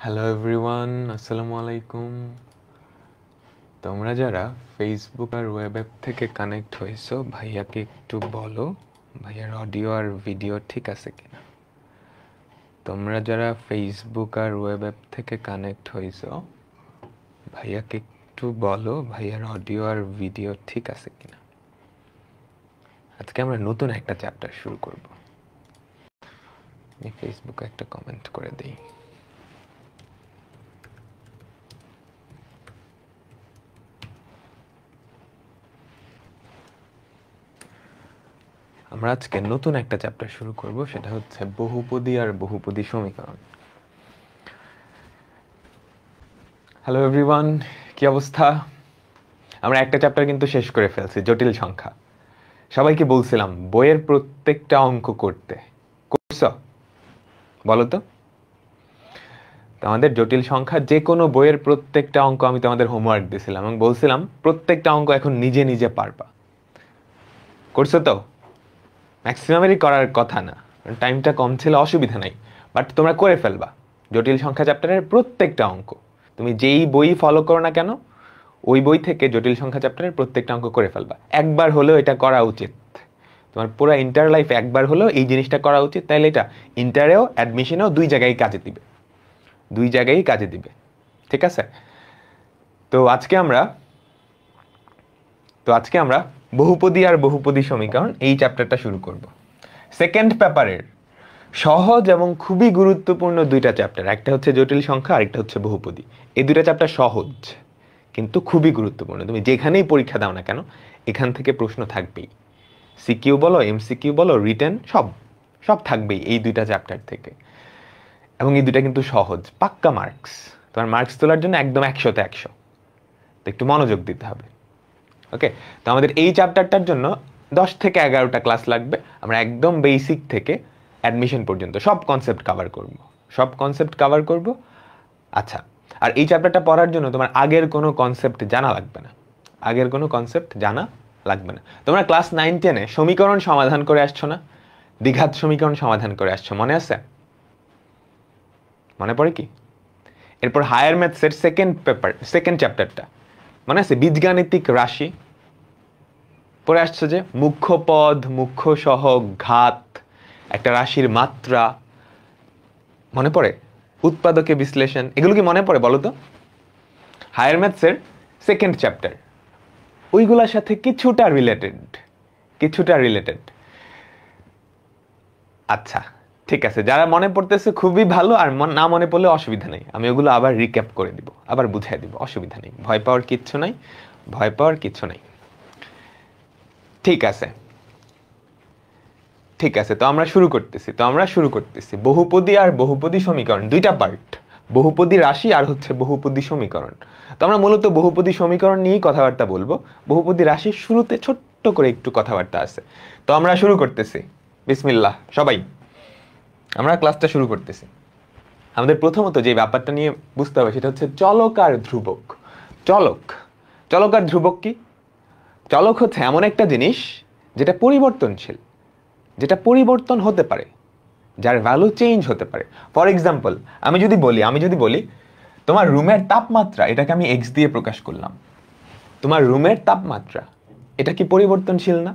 Hello everyone, আসসালামু আলাইকুম। তোমরা যারা ফেসবুক আর ওয়েব অ্যাপ থেকে কানেক্ট হয়েছো, ভাইয়াকে একটু বলো ভাইয়ার অডিও আর ভিডিও ঠিক আছে কিনা। তোমরা যারা ফেসবুক আর ওয়েব অ্যাপ থেকে কানেক্ট হয়েছো, ভাইয়াকে একটু বলো ভাইয়ার অডিও আর ভিডিও ঠিক আছে কিনা। আজকে আমরা নতুন একটা চ্যাপ্টার শুরু করব। আমি ফেসবুকে একটা কমেন্ট করে দিই। আমরা আজকে নতুন একটা চ্যাপ্টার শুরু করব, সেটা হচ্ছে বহুপদী আর বহুপদী সমীকরণ। হ্যালো এভরিওয়ান, কি অবস্থা? আমরা একটা চ্যাপ্টার কিন্তু শেষ করে ফেলছি, জটিল সংখ্যা। সবাইকে বলছিলাম বইয়ের প্রত্যেকটা অঙ্ক করতে, করছো? বলো তো। আমাদের জটিল সংখ্যা যে কোনো বইয়ের প্রত্যেকটা অঙ্ক আমি তোমাদের হোমওয়ার্ক দিয়েছিলাম এবং বলছিলাম প্রত্যেকটা অঙ্ক এখন নিজে নিজে পারবা। করছো তো? ম্যাক্সিমামেরই করার কথা না, টাইমটা কম ছিল, অসুবিধা নাই, বাট তোমরা করে ফেলবা জটিল সংখ্যা চ্যাপ্টারের প্রত্যেকটা অঙ্ক। তুমি যেই বই ফলো করো না কেন, ওই বই থেকে জটিল সংখ্যা চ্যাপ্টারের প্রত্যেকটা অঙ্ক করে ফেলবা। একবার হলেও এটা করা উচিত, তোমার পুরো ইন্টার লাইফে একবার হলেও এই জিনিসটা করা উচিত। তাইলে এটা ইন্টারেও অ্যাডমিশনেও দুই জায়গায় কাজে দিবে, দুই জায়গায় কাজে দিবে। ঠিক আছে? তো আজকে আমরা বহুপদী আর বহুপদী সমীকরণ এই চ্যাপ্টারটা শুরু করব। সেকেন্ড পেপারের সহজ এবং খুবই গুরুত্বপূর্ণ দুইটা চ্যাপ্টার, একটা হচ্ছে জটিল সংখ্যা আর একটা হচ্ছে বহুপদী। এই দুইটা চ্যাপ্টার সহজ কিন্তু খুবই গুরুত্বপূর্ণ। তুমি যেখানেই পরীক্ষা দাও না কেন, এখান থেকে প্রশ্ন থাকবেই। সিকিউ বলো, এমসিকিউ বলো, রিটেন, সব সব থাকবেই এই দুইটা চ্যাপ্টার থেকে। এবং এই দুইটা কিন্তু সহজ, পাক্কা মার্কস। তোমার মার্কস তোলার জন্য একদম 100তে 100। তো একটু মনোযোগ দিতে হবে। ওকে, তো আমাদের এই চ্যাপ্টারটার জন্য 10 থেকে 11টা ক্লাস লাগবে। আমরা একদম বেসিক থেকে অ্যাডমিশন পর্যন্ত সব কনসেপ্ট কভার করব। আচ্ছা, আর এই চ্যাপ্টারটা পড়ার জন্য তোমার আগের কোনো কনসেপ্ট জানা লাগবে না। তোমরা ক্লাস 9-10-এ সমীকরণ সমাধান করে আসছো না? দ্বিঘাত সমীকরণ সমাধান করে আসছো, মনে আছে? মনে পড়ে কি? এরপর হায়ার ম্যাথসের সেকেন্ড চ্যাপ্টারটা মনে আছে, বীজগাণিতিক রাশি পড়ে আসছো যে, মুখ্য পদ, মুখ্য সহগ, ঘাত, একটা রাশির মাত্রা, মনে পড়ে? উৎপাদকে বিশ্লেষণ, এগুলো কি মনে পড়ে বলো তো? হায়ার ম্যাথসের সেকেন্ড চ্যাপ্টার, ওইগুলোর সাথে কিছুটা রিলেটেড। আচ্ছা ঠিক আছে, যারা মনে পড়তেছে খুবই ভালো, আর না মনে পড়লে অসুবিধা নেই, আমি ওগুলো আবার রিক্যাপ করে দিব, আবার বুঝিয়ে দিব, অসুবিধা নেই, ভয় পাওয়ার কিচ্ছু নাই। ঠিক আছে, তো আমরা শুরু করতেছি বহুপদী আর বহুপদী সমীকরণ, দুইটা পার্ট, বহুপদী রাশি আর হচ্ছে বহুপদী সমীকরণ। তো আমরা মূলত বহুপদী সমীকরণ নিয়েই কথাবার্তা বলবো। বহুপদী রাশির শুরুতে ছোট্ট করে একটু কথাবার্তা আছে। তো আমরা শুরু করতেছি, বিসমিল্লাহ সবাই। আমরা ক্লাসটা শুরু করতেছি। আমাদের প্রথমত যে ব্যাপারটা নিয়ে বুঝতে হবে সেটা হচ্ছে চলক আর ধ্রুবক। চলক আর ধ্রুবক কি? চলক হচ্ছে এমন একটা জিনিস যেটা পরিবর্তনশীল, যেটা পরিবর্তন হতে পারে, যার ভ্যালু চেঞ্জ হতে পারে। ফর এক্সাম্পল, আমি যদি বলি তোমার রুমের তাপমাত্রা, এটাকে আমি এক্স দিয়ে প্রকাশ করলাম। তোমার রুমের তাপমাত্রা, এটা কি পরিবর্তনশীল না?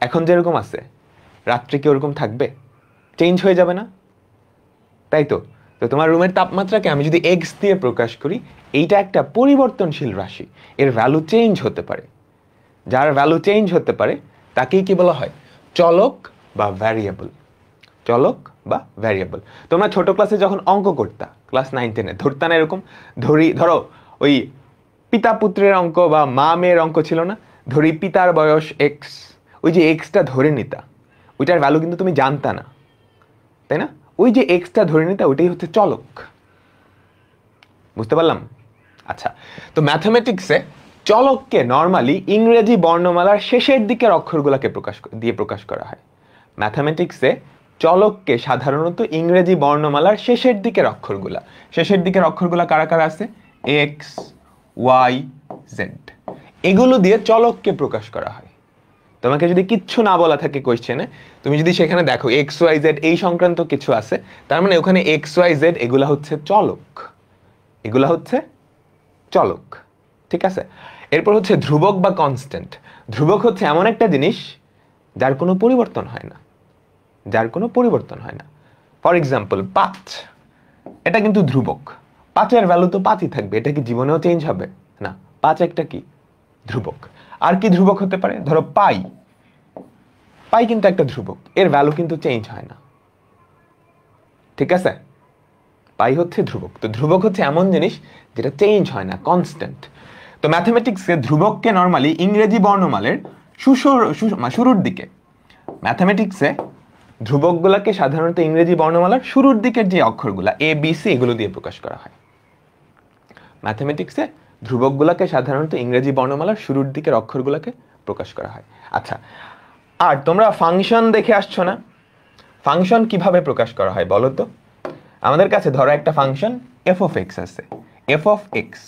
এখন যেরকম আছে, রাত্রে কি ওরকম থাকবে? চেঞ্জ হয়ে যাবে না? তাই তো। তো তোমার রুমের তাপমাত্রাকে আমি যদি এক্স দিয়ে প্রকাশ করি, এইটা একটা পরিবর্তনশীল রাশি, এর ভ্যালু চেঞ্জ হতে পারে। যার ভ্যালু চেঞ্জ হতে পারে তাকেই কি বলা হয়? চলক বা ভ্যারিয়েবল। তোমরা ছোট ক্লাসে যখন অঙ্ক করতা, ক্লাস 9-10-এ ধরতা না এরকম, ধরো ওই পিতা পুত্রের অঙ্ক বা মা মেয়ের অঙ্ক ছিল না, ধরি পিতার বয়স এক্স, ওই যে এক্সটা ধরে নিতা, ওইটার ভ্যালু কিন্তু তুমি জানতা না, তাই না? ওই যে এক্সটা ধরে নিতা, ওইটাই হচ্ছে চলক। বুঝতে পারলাম? আচ্ছা, তো ম্যাথমেটিক্সে চলককে নর্মালি ইংরেজি বর্ণমালার শেষের দিকের অক্ষরগুলোকে প্রকাশ করা হয়। ম্যাথমেটিক্সে চলককে সাধারণত ইংরেজি বর্ণমালার শেষের দিকের অক্ষরগুলা কারা কারা আছে? এক্স, ওয়াই, জেড, এগুলো দিয়ে চলককে প্রকাশ করা হয়। তো তোমাকে যদি কিচ্ছু না বলা থাকে কোয়েশ্চেনে, তুমি যদি সেখানে দেখো এক্স ওয়াই জেড এই সংক্রান্ত কিছু আছে, তার মানে ওখানে এক্স ওয়াই জেড এগুলা হচ্ছে চলক, এগুলা হচ্ছে চলক, ঠিক আছে। এরপর হচ্ছে ধ্রুবক বা কনস্ট্যান্ট। ধ্রুবক হচ্ছে এমন একটা জিনিস যার কোনো পরিবর্তন হয় না, যার কোনো পরিবর্তন হয় না। ফর এক্সাম্পল 5, এটা কিন্তু ধ্রুবক, 5-এর ভ্যালু তো 5ই থাকবে, এটা কি জীবনেও চেঞ্জ হবে না। 5 একটা কি ধ্রুবক। আর কি ধ্রুবক হতে পারে, ধরো পাই, পাই কিন্তু একটা ধ্রুবক, এর ভ্যালু কিন্তু চেঞ্জ হয় না, ঠিক আছে। পাই হচ্ছে ধ্রুবক। তো ধ্রুবক হচ্ছে এমন জিনিস যেটা চেঞ্জ হয় না, কনস্ট্যান্ট। তো ম্যাথমেটিক্সে ধ্রুবককে নর্মালি ইংরেজি বর্ণমালের শুরুর দিকে, ম্যাথমেটিক্সে ধ্রুবকগুলোকে সাধারণত ইংরেজি বর্ণমালার শুরুর দিকের যে অক্ষরগুলা এ বি সি এগুলো দিয়ে প্রকাশ করা হয়। ম্যাথমেটিক্সে ধ্রুবকগুলোকে সাধারণত ইংরেজি বর্ণমালার শুরুর দিকের অক্ষরগুলোকে প্রকাশ করা হয়। আচ্ছা, আর তোমরা ফাংশন দেখে আসছো না? ফাংশন কিভাবে প্রকাশ করা হয় বলো তো? আমাদের কাছে ধরো একটা ফাংশন এফ অফ এক্স আছে, এফ অফ এক্স,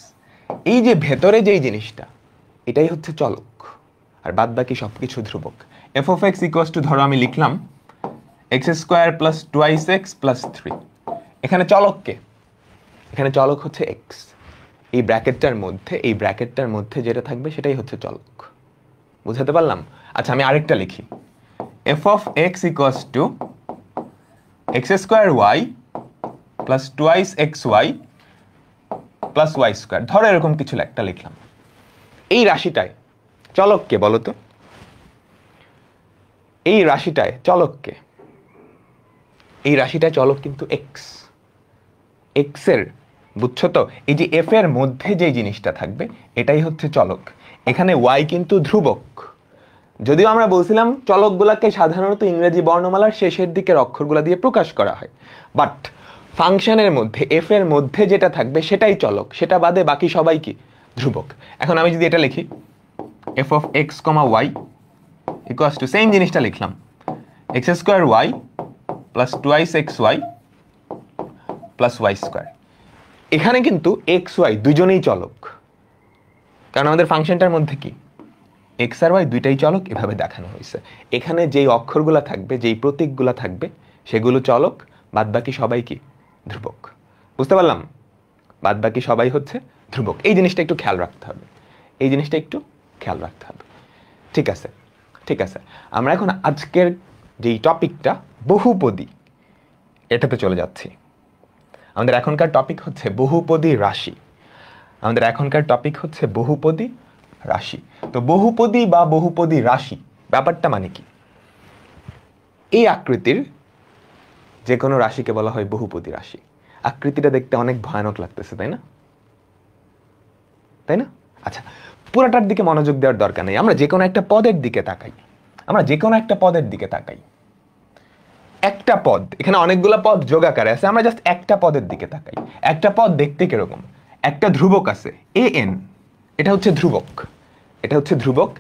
এই যে ভেতরে যেই জিনিসটা এটাই হচ্ছে চলক, আর বাদ বাকি সবকিছু ধ্রুবক। F of x equals two, ধরো আমি লিখলাম x square plus twice x plus 3। এখানে চলককে, এখানে চলক হচ্ছে এক্স, এই ব্র্যাকেটটার মধ্যে যেটা থাকবে সেটাই হচ্ছে চলক। বুঝাতে পারলাম? আচ্ছা, আমি আরেকটা লিখি, f of x equals to x square y plus twice x y plus y square, ধরো এরকম কিছু একটা লিখলাম। এই রাশিটায় চলককে বলো তো? এই রাশিটায় চলককে? এই রাশিটায় চলক কিন্তু এক্স, এক্স এর, বুঝছো তো? এই যে এফ এর মধ্যে যে জিনিসটা থাকবে এটাই হচ্ছে চলক। এখানে ওয়াই কিন্তু ধ্রুবক, যদিও আমরা বলছিলাম চলকগুলাকে সাধারণত ইংরেজি বর্ণমালার শেষের দিকের অক্ষরগুলা দিয়ে প্রকাশ করা হয়, বাট ফাংশনের মধ্যে এফ এর মধ্যে যেটা থাকবে সেটাই চলক, সেটা বাদে বাকি সবাই কি ধ্রুবক। এখন আমি যদি এটা লিখি f of x comma y equals to, same জিনিসটা লিখলাম x square y plus twice x y plus y square. এখানে কিন্তু এক্স ওয়াই দুজনেই চলক, কারণ আমাদের ফাংশনটার মধ্যে কি এক্স আর ওয়াই দুইটাই চলক, এভাবে দেখানো হয়েছে। এখানে যেই অক্ষরগুলা থাকবে, যেই প্রতীকগুলা থাকবে সেগুলো চলক, বাদ বাকি সবাই কি ধ্রুবক। বুঝতে পারলাম? বাদ বাকি সবাই হচ্ছে ধ্রুবক। এই জিনিসটা একটু খেয়াল রাখতে হবে, এই জিনিসটা একটু খেয়াল রাখতে হবে, ঠিক আছে? ঠিক আছে, আমরা এখন আজকের যেই টপিকটা বহুপদী এটাতে চলে যাচ্ছি। আমাদের এখনকার টপিক হচ্ছে বহুপদী রাশি। আমাদের এখনকার টপিক হচ্ছে বহুপদী রাশি। তো বহুপদী বা বহুপদী রাশি ব্যাপারটা মানে কি? এই আকৃতির যে কোনো রাশিকে বলা হয় বহুপদী রাশি। আকৃতিটা দেখতে অনেক ভয়ানক লাগতেছে, তাই না? তাই না? আচ্ছা, পুরাটার দিকে মনোযোগ দেওয়ার দরকার নেই, আমরা যে কোনো একটা পদের দিকে তাকাই, আমরা যে কোনো একটা পদের দিকে তাকাই। একটা পদ, এখানে অনেকগুলো পদ যোগ আকারে আছে, আমরা জাস্ট একটা পদের দিকে তাকাই। একটা পদ দেখতে কিরকম? একটা ধ্রুবক আছে এ এন, এটা হচ্ছে ধ্রুবক, এটা হচ্ছে ধ্রুবক।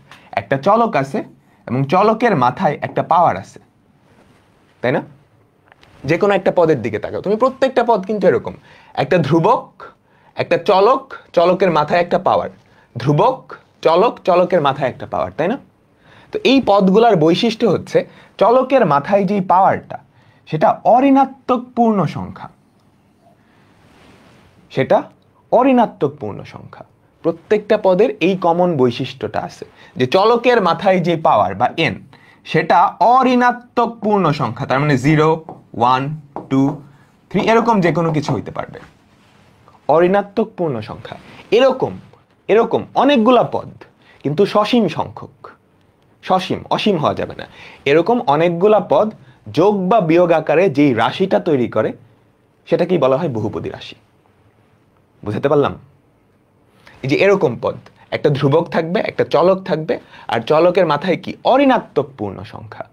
একটা চলক আছে এবং চলকের মাথায় একটা পাওয়ার আছে, তাই না? যে কোনো একটা পদের দিকে তাকাও তুমি, প্রত্যেকটা পদ কিন্তু এরকম, একটা ধ্রুবক, একটা চলক, চলকের মাথায় একটা পাওয়ার, ধ্রুবক, চলক, চলকের মাথায় একটা পাওয়ার, তাই না? তো এই পদগুলার বৈশিষ্ট্য হচ্ছে চলকের মাথায় যে পাওয়ারটা সেটা অঋণাত্মক পূর্ণ সংখ্যা, সেটা অঋণাত্মক পূর্ণ সংখ্যা। প্রত্যেকটা পদের এই কমন বৈশিষ্ট্যটা আছে যে চলকের মাথায় যে পাওয়ার বা এন সেটা অঋণাত্মক পূর্ণ সংখ্যা, তার মানে 0, 1, 2, 3 এরকম যে কোনো কিছু হইতে পারবে, অঋণাত্মক পূর্ণ সংখ্যা। এরকম এরকম অনেকগুলা পদ, কিন্তু সসীম সংখ্যক, সসীম, অসীম হওয়া যাবে না। এরকম অনেকগুলা পদ যোগ বা বিয়োগ আকারে যেই রাশিটা তৈরি করে সেটাকেই বলা হয় বহুপদী রাশি। বুঝতে পারলাম? এই যে এরকম পদ, একটা ধ্রুবক থাকবে, একটা চলক থাকবে, আর চলকের মাথায় কি অঋণাত্মক পূর্ণ সংখ্যা।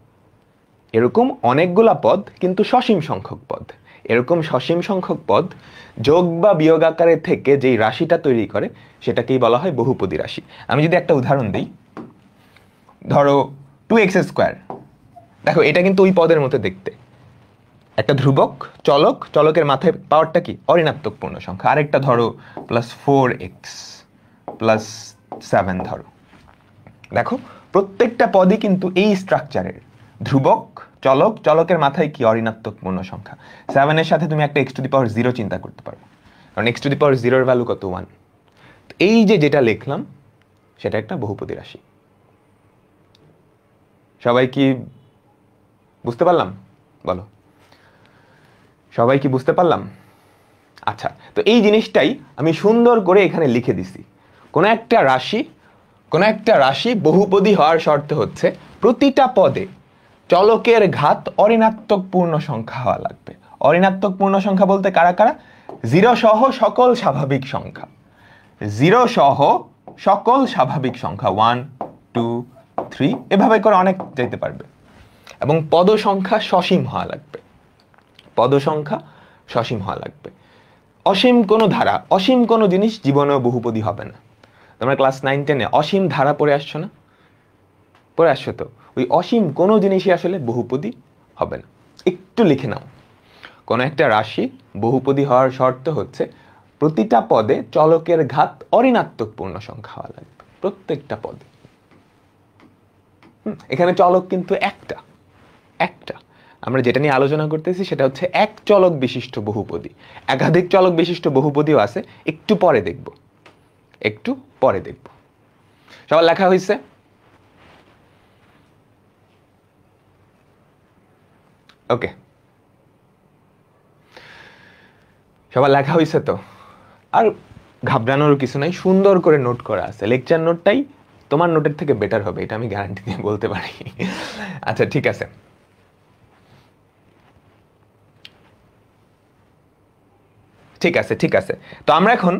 এরকম অনেকগুলা পদ কিন্তু সসীম সংখ্যক পদ, এরকম সসীম সংখ্যক পদ যোগ বা বিয়োগ আকারে থেকে যেই রাশিটা তৈরি করে সেটাকেই বলা হয় বহুপদী রাশি। আমি যদি একটা উদাহরণ দিই, ধরো 2x স্কোয়ার, দেখো এটা কিন্তু ওই পদের মতো দেখতে, একটা ধ্রুবক, চলক, চলকের মাথায় পাওয়ারটা কি অঋণাত্মক পূর্ণ সংখ্যা। আরেকটা ধরো প্লাস 4x প্লাস 7, ধরো দেখো প্রত্যেকটা পদই কিন্তু এই স্ট্রাকচারের, ধ্রুবক, চলক, চলকের মাথায় কি অঋণাত্মক পূর্ণ সংখ্যা। 7 এর সাথে তুমি একটা x⁻0 চিন্তা করতে পারো, কারণ x⁻0 এর ভ্যালু কত, 1। এই যে যেটা লিখলাম সেটা একটা বহুপদী রাশি। সবাই কি বুঝতে পারলাম? বলো, সবাই কি বুঝতে পারলাম? আচ্ছা, তো এই জিনিসটাই আমি সুন্দর করে এখানে লিখে দিছি। কোনো একটা রাশি বহুপদী হওয়ার শর্ত হচ্ছে প্রতিটা পদে চলকের ঘাত অঋণাত্মক পূর্ণ সংখ্যা হওয়া লাগবে। অঋণাত্মক পূর্ণ সংখ্যা বলতে কারা কারা? 0 সহ সকল স্বাভাবিক সংখ্যা, 0 সহ সকল স্বাভাবিক সংখ্যা, 1 2 3 এভাবে করে অনেক যেতে পারবে। এবং পদ সংখ্যা সসীম হওয়া লাগবে, পদ সংখ্যা সসীম হওয়া লাগবে। অসীম কোনো ধারা, অসীম কোনো জিনিস জীবনেও বহুপদী হবে না। তোমরা ক্লাস 9-10-এ অসীম ধারা পড়ে আসছো না? পড়ে আসছো তো? ওই অসীম কোনো জিনিসই আসলে বহুপদী হবে না। একটু লিখে নাও, কোনো একটা রাশি বহুপদী হওয়ার শর্ত হচ্ছে প্রতিটা পদে চলকের ঘাত অঋণাত্মক পূর্ণ সংখ্যা হওয়া লাগবে, প্রত্যেকটা পদে। এখানে চলক কিন্তু একটা। আমরা যেটা নিয়ে আলোচনা করতেছি সেটা হচ্ছে এক চলক বিশিষ্ট বহুপদী। একাধিক চলক বিশিষ্ট বহুপদীও আছে, একটু পরে দেখব। সবার লেখা হয়েছে? ওকে, সবার লেখা হয়েছে তো? আর ঘাবড়ানোর কিছু নাই, সুন্দর করে নোট করা আছে। লেকচার নোটটাই তোমার নোটের থেকে বেটার হবে, এটা আমি গ্যারান্টি দিয়ে বলতে পারি। আচ্ছা, ঠিক আছে। ঠিক আছে, তো আমরা এখন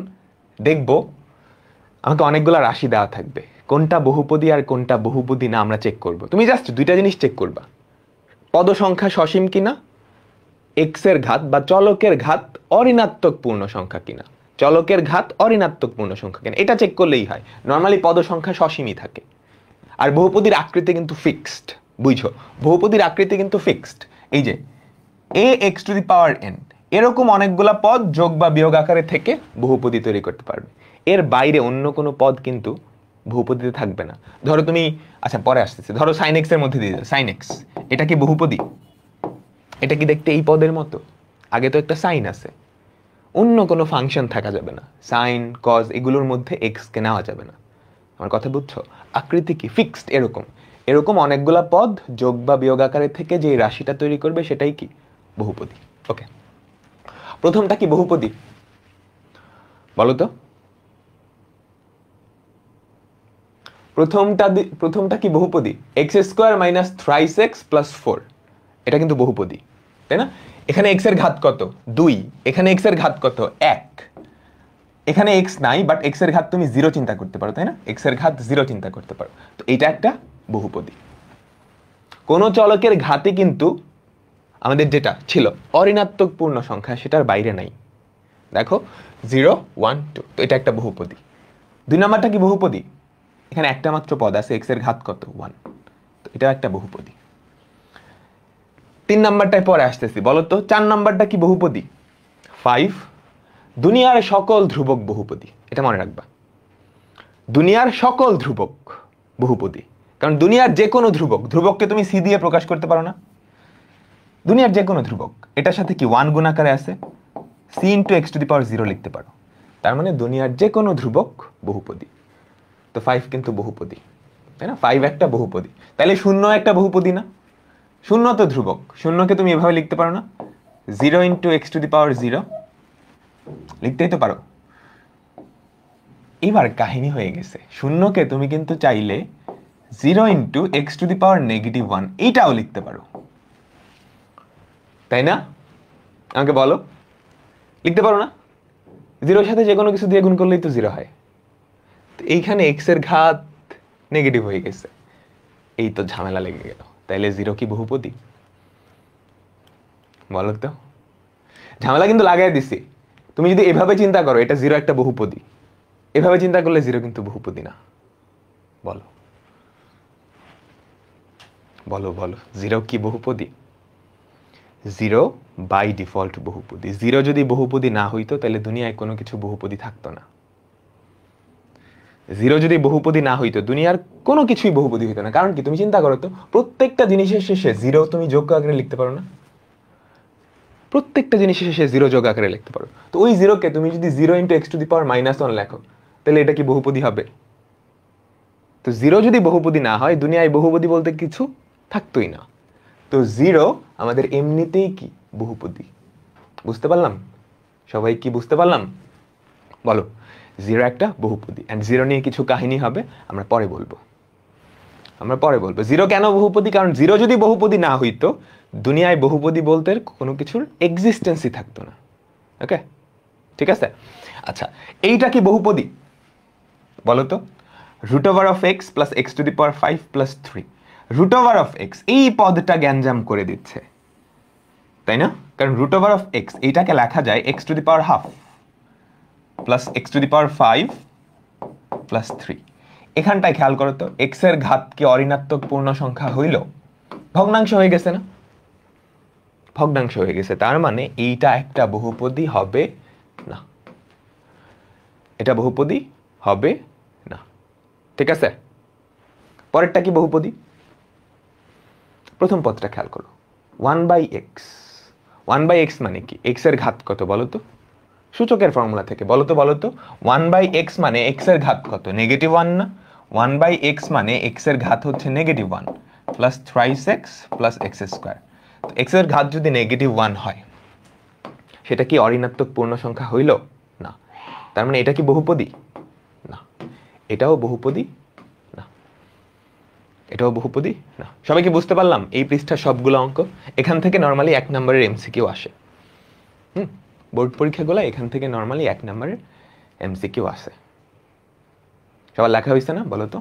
দেখব, আমাকে অনেকগুলো রাশি দেওয়া থাকবে, কোনটা বহুপদী আর কোনটা বহুপদী না আমরা চেক করব। তুমি জাস্ট দুইটা জিনিস চেক করবা, পদ সংখ্যা সসীম কিনা, এক্স এর ঘাত বা চলকের ঘাত অঋণাত্মক পূর্ণ সংখ্যা কিনা, চলকের ঘাত অঋণাত্মক পূর্ণ সংখ্যা কিনা, এটা চেক করলেই হয়। নর্মালি পদ সংখ্যা সসীমই থাকে। আর বহুপদীর আকৃতি কিন্তু ফিক্সড, বুঝো, বহুপদীর আকৃতি কিন্তু ফিক্সড। এই যে ax⁻n এরকম অনেকগুলা পদ যোগ বা বিয়োগ আকারে থেকে বহুপদী তৈরি করতে পারবে। এর বাইরে অন্য কোনো পদ কিন্তু বহুপদীতে থাকবে না। ধরো তুমি, আচ্ছা পরে আসতেছে, ধরো sin x এর মধ্যে দিয়ে দাও, sin x, এটা কি বহুপদী? এটা কি দেখতে এই পদের মতো? আগে তো একটা সাইন আছে, অন্য কোনো ফাংশন থাকা যাবে না, সাইন কজ এগুলোর মধ্যে এক্স কে নেওয়া যাবে না। আমার কথা বুঝছো? আকৃতি কি ফিক্সড, এরকম অনেকগুলা পদ যোগ বা বিয়োগ আকারে থেকে যে রাশিটা তৈরি করবে সেটাই কি বহুপদী। ওকে, প্রথমটা কি বহুপদী বলো তো? প্রথমটা কি বহুপদী? x² - thrice x + 4, এটা কিন্তু বহুপদী, তাই না? এখানে x এর ঘাত কত? 2, এখানে x এর ঘাত কত? 1। এখানে x নাই, বাট x এর ঘাত তুমি 0 চিন্তা করতে পারো, তাই না? x এর ঘাত 0 চিন্তা করতে পারো, তো এটা একটা বহুপদী। কোন চলকের ঘাতে কিন্তু আমাদের যেটা ছিল অঋণাত্মক পূর্ণ সংখ্যা সেটার বাইরে নাই। দেখো 0 1 2, তো এটা একটা বহুপদী। 2 নাম্বারটা কি বহুপদী? এখানে একটা মাত্র পদ আছে, x এর ঘাত কত? 1, তো এটা একটা বহুপদী। 3 নাম্বারটায় পরে আসতেছি, বলো তো 4 নাম্বারটা কি বহুপদী? 5, দুনিয়ার সকল ধ্রুবক বহুপদী, এটা মনে রাখবা, দুনিয়ার সকল ধ্রুবক বহুপদী। কারণ দুনিয়ার যে কোনো ধ্রুবককে তুমি সি দিয়ে প্রকাশ করতে পারো না? দুনিয়ার যে কোনো ধ্রুবক, এটার সাথে কি 1 গুণ আকারে আছে, c × x⁻0 লিখতে পারো। তার মানে দুনিয়ার যে কোনো ধ্রুবক বহুপদী। তো 5 কিন্তু বহুপদী, তাই না? 5 একটা বহুপদী, তাহলে 0 একটা বহুপদী না? 0 তো ধ্রুবক, 0কে তুমি এভাবে লিখতে পারো না, 0 × x⁻0 লিখতেই তো পারো। এবার কাহিনী হয়ে গেছে, 0কে তুমি কিন্তু চাইলে 0 × x⁻1 এইটাও লিখতে পারো, তাই না? আমাকে বলো, লিখতে পারো না? 0-এর সাথে যে কোনো কিছু দিয়ে গুণ করলেই তো 0 হয়। তো এইখানে x এর ঘাত নেগেটিভ হয়ে গেছে, এই তো ঝামেলা লেগে গেল। তাইলে 0 কি বহুপদী? বলো তো, ঝামেলা কিন্তু লাগাই দিছি। তুমি যদি এভাবে চিন্তা করো এটা 0 একটা বহুপদী, এভাবে চিন্তা করলে 0 কিন্তু বহুপদী না। বলো বলো বলো, 0 কি বহুপদী? 0 বাই ডিফল্ট বহুপদী। 0 যদি বহুপদী না হইতো তাহলে দুনিয়ায় কোনো কিছু বহুপদী থাকতো না। জিরো যদি বহুপদী না হইতো দুনিয়ার কোনো কিছুই বহুপদী হইতো না। কারণ কি, তুমি চিন্তা করো তো, প্রত্যেকটা জিনিসের শেষে জিরো তুমি যোগ্য আকারে লিখতে পারো না? প্রত্যেকটা জিনিসের শেষে জিরো যোগ আকারে লিখতে পারো। তো ওই জিরোকে তুমি যদি 0 × x⁻⁻1 লেখো, তাহলে এটা কি বহুপদী হবে? তো জিরো যদি বহুপদী না হয়, দুনিয়ায় বহুপদী বলতে কিছু থাকতোই না। তো জিরো আমাদের এমনিতেই কি বহুপদী। বুঝতে পারলাম? সবাই কি বুঝতে পারলাম? বলো, জিরো একটা বহুপদী। অ্যান্ড জিরো নিয়ে কিছু কাহিনী হবে, আমরা পরে বলবো। জিরো কেন বহুপদী? কারণ জিরো যদি বহুপদী না হইতো, দুনিয়ায় বহুপদী বলতে কোনো কিছুর এক্সিস্টেন্সই থাকতো না। ওকে, ঠিক আছে। আচ্ছা, এইটা কি বহুপদী বলো তো? √(x + x⁵ + 3 √(x) এই পদটা গ্যাঞ্জাম করে দিচ্ছে, তাই না? কারণ √(x) এইটাকে লেখা যায় x⁻½ + x⁵ + 3। এখানটায় খেয়াল করো তো, x এর ঘাত কি অঋণাত্মক পূর্ণ সংখ্যা হইল? ভগ্নাংশ হয়ে গেছে না? ভগ্নাংশ হয়ে গেছে, তার মানে এইটা একটা বহুপদী হবে না। এটা বহুপদী হবে না, ঠিক আছে? পরেরটা কি বহুপদী? প্রথম পদটা খেয়াল করো, 1/x। 1/x মানে কি? x এর ঘাত কত বলো তো? সূচকের ফর্মুলা থেকে বলো তো। 1/x মানে x এর ঘাত কত? -1 না? 1/x মানে x এর ঘাত হচ্ছে -1 + thrice x + x²। তো x এর ঘাত যদি -1 হয়, সেটা কি অঋণাত্মক পূর্ণ সংখ্যা হইল? না। তার মানে এটা কি বহুপদী? না। এটাও বহুপদী না। এটাও বহুপদী না। সবাই কি বুঝতে পারলাম? এই পৃষ্ঠার সবগুলো অঙ্ক এখান থেকে নরমালি 1 নম্বরের এমসিকিউ আসে। বোর্ড পরীক্ষাগুলো এখান থেকে নরমালি 1 নম্বরের এমসিকিউ আসে। সবার লেখা হয়েছে না বলো তো?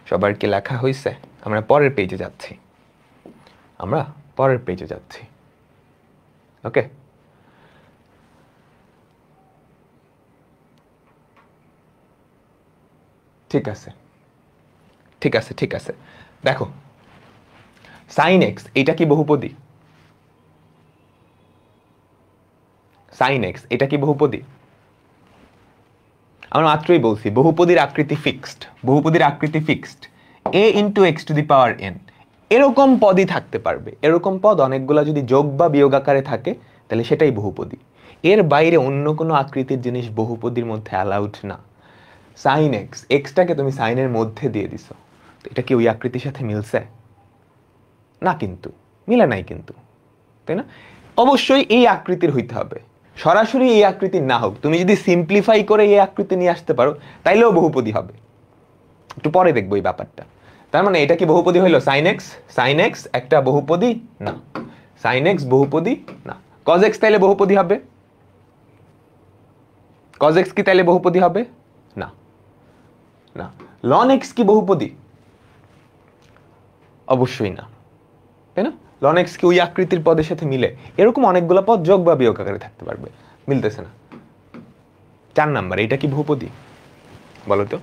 সবার কি লেখা হয়েছে? আমরা পরের পেজে যাচ্ছি। ওকে, ঠিক আছে। দেখো, sin x এটা কি বহুপদী? sin x এটা কি বহুপদী? আমরা মাত্রই বলছি বহুপদীর আকৃতি ফিক্সড। a × x⁻n এরকম পদই থাকতে পারবে। এরকম পদ অনেকগুলা যদি যোগ বা বিয়োগ আকারে থাকে, তাহলে সেটাই বহুপদী। এর বাইরে অন্য কোনো আকৃতির জিনিস বহুপদীর মধ্যে অ্যালাউড না। sin x, এক্সটাকে তুমি সাইনের মধ্যে দিয়ে দিছো, তো এটা কি ওই আকৃতির সাথে মিলছে? না, কিন্তু মিলে নাই কিন্তু, তাই না? অবশ্যই এই আকৃতির হইতে হবে। সরাসরি এই আকৃতির না হোক, তুমি যদি সিম্পলিফাই করে এই আকৃতি নিয়ে আসতে পারো, তাইলেও বহুপদী হবে। একটু পরে দেখবো এই ব্যাপারটা। তার মানে এটা কি বহুপদী হইলো? sin x একটা বহুপদী না। sin x বহুপদী না। cos x তাইলে বহুপদী হবে? cos x কি তাইলে বহুপদী হবে? না। ln x কি বহুপদী? অবশ্যই না, তাই না? ln x কি ওই আকৃতির পদের সাথে মিলে? এরকম অনেকগুলো পদ যোগ বা বিয়োগ আকারে থাকতে পারবে, মিলতেছে না। 4 নাম্বার, এটা কি বহুপদী বলো তো?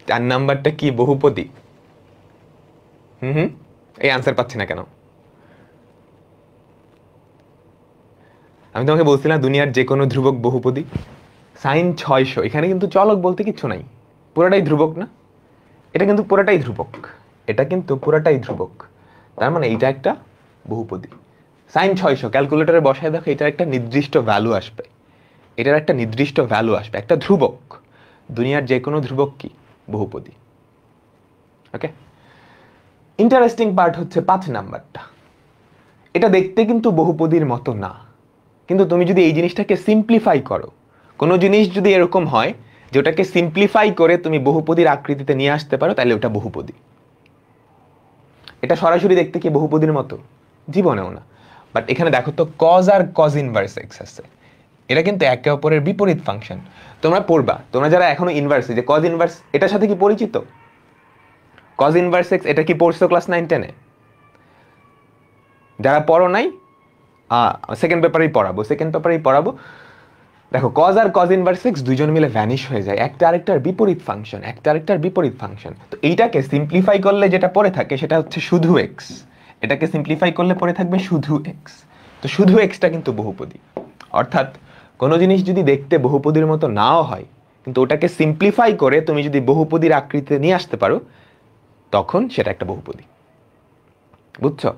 4 নাম্বারটা কি বহুপদী? এই আনসার পাচ্ছি না কেন? আমি তোমাকে বলছিলাম দুনিয়ার যে কোনো ধ্রুবক বহুপদী। sin 600, এখানে কিন্তু চলক বলতে কিচ্ছু নাই, পুরোটাই ধ্রুবক না? এটা কিন্তু পুরোটাই ধ্রুবক। তার মানে এইটা একটা বহুপদী। sin 600 ক্যালকুলেটরে বসায় দেখো, এটার একটা নির্দিষ্ট ভ্যালু আসবে। একটা ধ্রুবক। দুনিয়ার যে কোনো ধ্রুবক কি বহুপদী। ওকে, ইন্টারেস্টিং পার্ট হচ্ছে 5 নাম্বারটা। এটা দেখতে কিন্তু বহুপদীর মতো না, কিন্তু তুমি যদি এই জিনিসটাকে সিম্পলিফাই করো, কোনো জিনিস যদি এরকম হয় যে ওটাকে সিম্পলিফাই করে তুমি বহুপদীর আকৃতিতে নিয়ে আসতে পারো, তাহলে ওটা বহুপদী। এটা সরাসরি দেখতে কি বহুপদীর মতো? জীবনেও না। বাট এখানে দেখো তো, cos আর cos ইনভার্স x আছে, এটা কিন্তু একে অপরের বিপরীত ফাংশন। তোমরা পড়বা, তোমরা যারা এখনো ইনভার্সে, যে cos ইনভার্স এটার সাথে কি পরিচিত? cos ইনভার্স x এটা কি পড়ছো ক্লাস 9-10 এ? যারা পড়ো নাই, সেকেন্ড পেপারেই পড়াবো। দেখো, cos আর cos ইনভার্স x দুইজন মিলে ভ্যানিশ হয়ে যায়, একটা আরেকটার বিপরীত ফাংশন। তো এইটাকে সিম্পলিফাই করলে যেটা পড়ে থাকে সেটা হচ্ছে শুধু x। এটাকে সিম্পলিফাই করলে পড়ে থাকবে শুধু x। তো শুধু xটা কিন্তু বহুপদী। অর্থাৎ কোনো জিনিস যদি দেখতে বহুপদীর মতো নাও হয়, কিন্তু ওটাকে সিম্পলিফাই করে তুমি যদি বহুপদীর আকৃতিতে নিয়ে আসতে পারো তখন সেটা একটা বহুপদী। বুঝছো?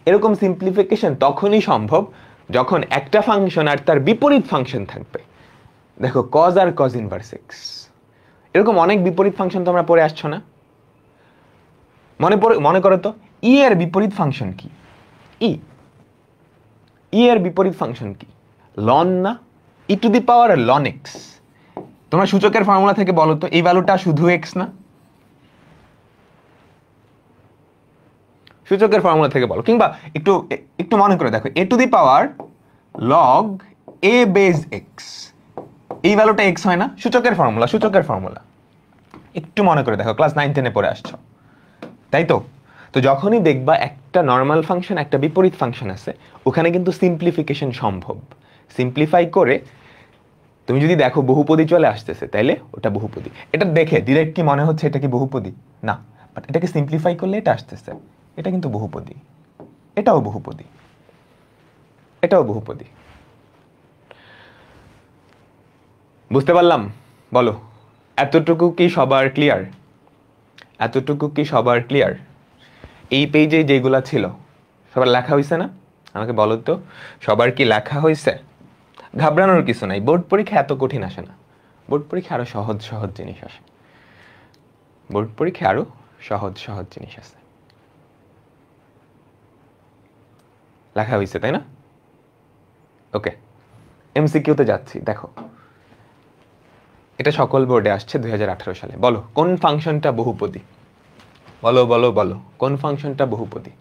এরকম সিম্পলিফিকেশন তখনই সম্ভব যখন একটা ফাংশন আর তার বিপরীত ফাংশন থাকবে। দেখো কজ আর কজ ইনভার্স এক্স, এরকম অনেক বিপরীত ফাংশন তোমরা পড়ে আসছো না? মনে করো তো ই এর বিপরীত ফাংশন কি? ই এর বিপরীত ফাংশন কি? লন না? E to the power ln X. তোমরা সূচকের ফর্মুলা থেকে বলো তো এই ভ্যালুটা শুধু এক্স না? সূচকের ফর্মুলা থেকে বলো, কিংবা একটু একটু মনে করে দেখো A to the power log A base X, এই ভ্যালুটা এক্স হয় না? সূচকের ফর্মুলা একটু মনে করে দেখো, ক্লাস 9-10 পড়ে আসছো, তাই তো? তো যখনই দেখবা একটা নর্মাল ফাংশন একটা বিপরীত ফাংশন আছে, ওখানে কিন্তু সিম্পলিফিকেশন সম্ভব। সিম্পলিফাই করে তুমি যদি দেখো বহুপদী চলে আসতেছে, তাইলে ওটা বহুপদী। এটা দেখে ডিরেক্ট কি মনে হচ্ছে এটা কি বহুপদী? না, বাট এটাকে সিম্পলিফাই করলে এটা আসতেছে, এটা কিন্তু বহুপদী। এটাও বহুপদী, এটাও বহুপদী। বুঝতে পারলাম? বলো, এতটুকু কি সবার ক্লিয়ার? এতটুকু কি সবার ক্লিয়ার? এই পেজে যেগুলা ছিল সবার লেখা হয়েছে না? আমাকে বলো তো, সবার কি লেখা হয়েছে? ঘাবড়ানোর কিছু নাই, বোর্ড পরীক্ষা এত কঠিন আসে না। বোর্ড পরীক্ষা আরো সহজ সহজ জিনিস আসে। বোর্ড পরীক্ষা আরো সহজ সহজ জিনিস আছে। লেখা হয়েছে তাই না? ওকে, এমসিকিউতে যাচ্ছি। দেখো এটা সকল বোর্ডে আসছে 2018 সালে। বলো কোন ফাংশনটা বহুপদী? বলো বলো বলো, কোন ফাংশনটা বহুপদী?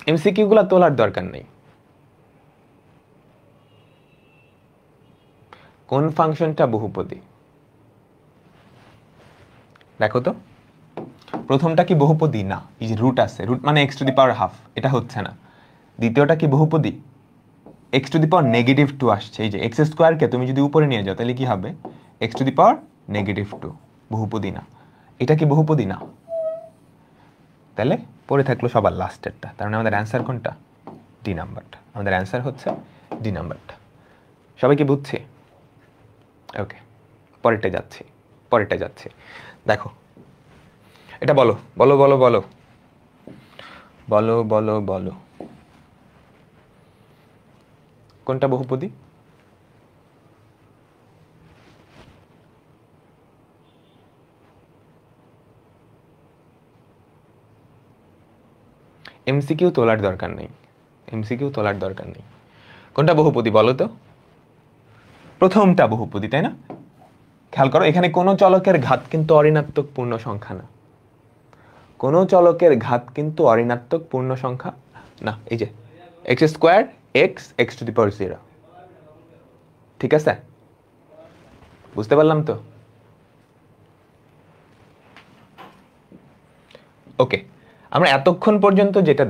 এমসিকিউ গুলা তোলার দরকার নেই। কোন ফাংশনটা বহুপদী? দেখো তো, প্রথমটা কি বহুপদী? না, এই যে রুট আছে, রুট মানে x two the power half, এটা হচ্ছে না। দ্বিতীয়টা কি বহুপদী? x টু দি পাওয়ার -2 আসছে, এই যে x স্কয়ারকে তুমি যদি উপরে নিয়ে যাও তাহলে কি হবে? x টু দি পাওয়ার -2, বহুপদী না। এটা কি বহুপদী? না। তাহলে পরে থাকলো সবার লাস্টেরটা, তার মানে আমাদের অ্যান্সার কোনটা? ডি নাম্বারটা। আমাদের অ্যান্সার হচ্ছে ডি নাম্বারটা। সবাই কি বুঝছে? ওকে, পরেরটা যাচ্ছে। দেখো এটা বলো বলো বলো বলো বলো বলো বলো, কোনটা বহুপদী? এমসিকিউ তোলার দরকার নেই, কোনটা বহুপদী বলো তো? প্রথমটা বহুপদী, তাই না? খেয়াল করো, এখানে কোনো চলকের ঘাত কিন্তু অঋণাত্মক পূর্ণ সংখ্যা না। কোনো চলকের ঘাত কিন্তু অঋণাত্মক পূর্ণ সংখ্যা না। এই যে X square X to the power 0, ঠিক আছে? বুঝতে পারলাম তো? ওকে, আমরা এতক্ষণ পর্যন্ত যেটা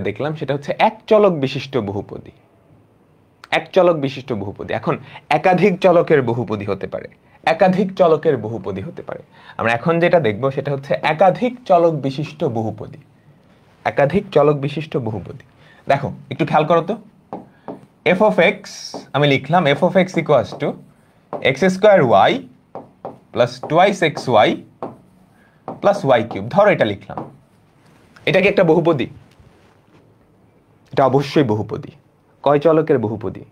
দেখলাম সেটা হচ্ছে এক চলক বিশিষ্ট বহুপদী। এখন একাধিক চলকের বহুপদী হতে পারে, আমরা এখন যেটা দেখবো সেটা হচ্ছে একাধিক চলক বিশিষ্ট বহুপদী। দেখো একটু খেয়াল করো তো, f of x আমি লিখলাম f of x equals to x square y plus twice xy plus y cube। ধরো এটা লিখলাম, এটা কি একটা বহুপদী? এটা অবশ্যই বহুপদী। কয় চলকের বহুপদী?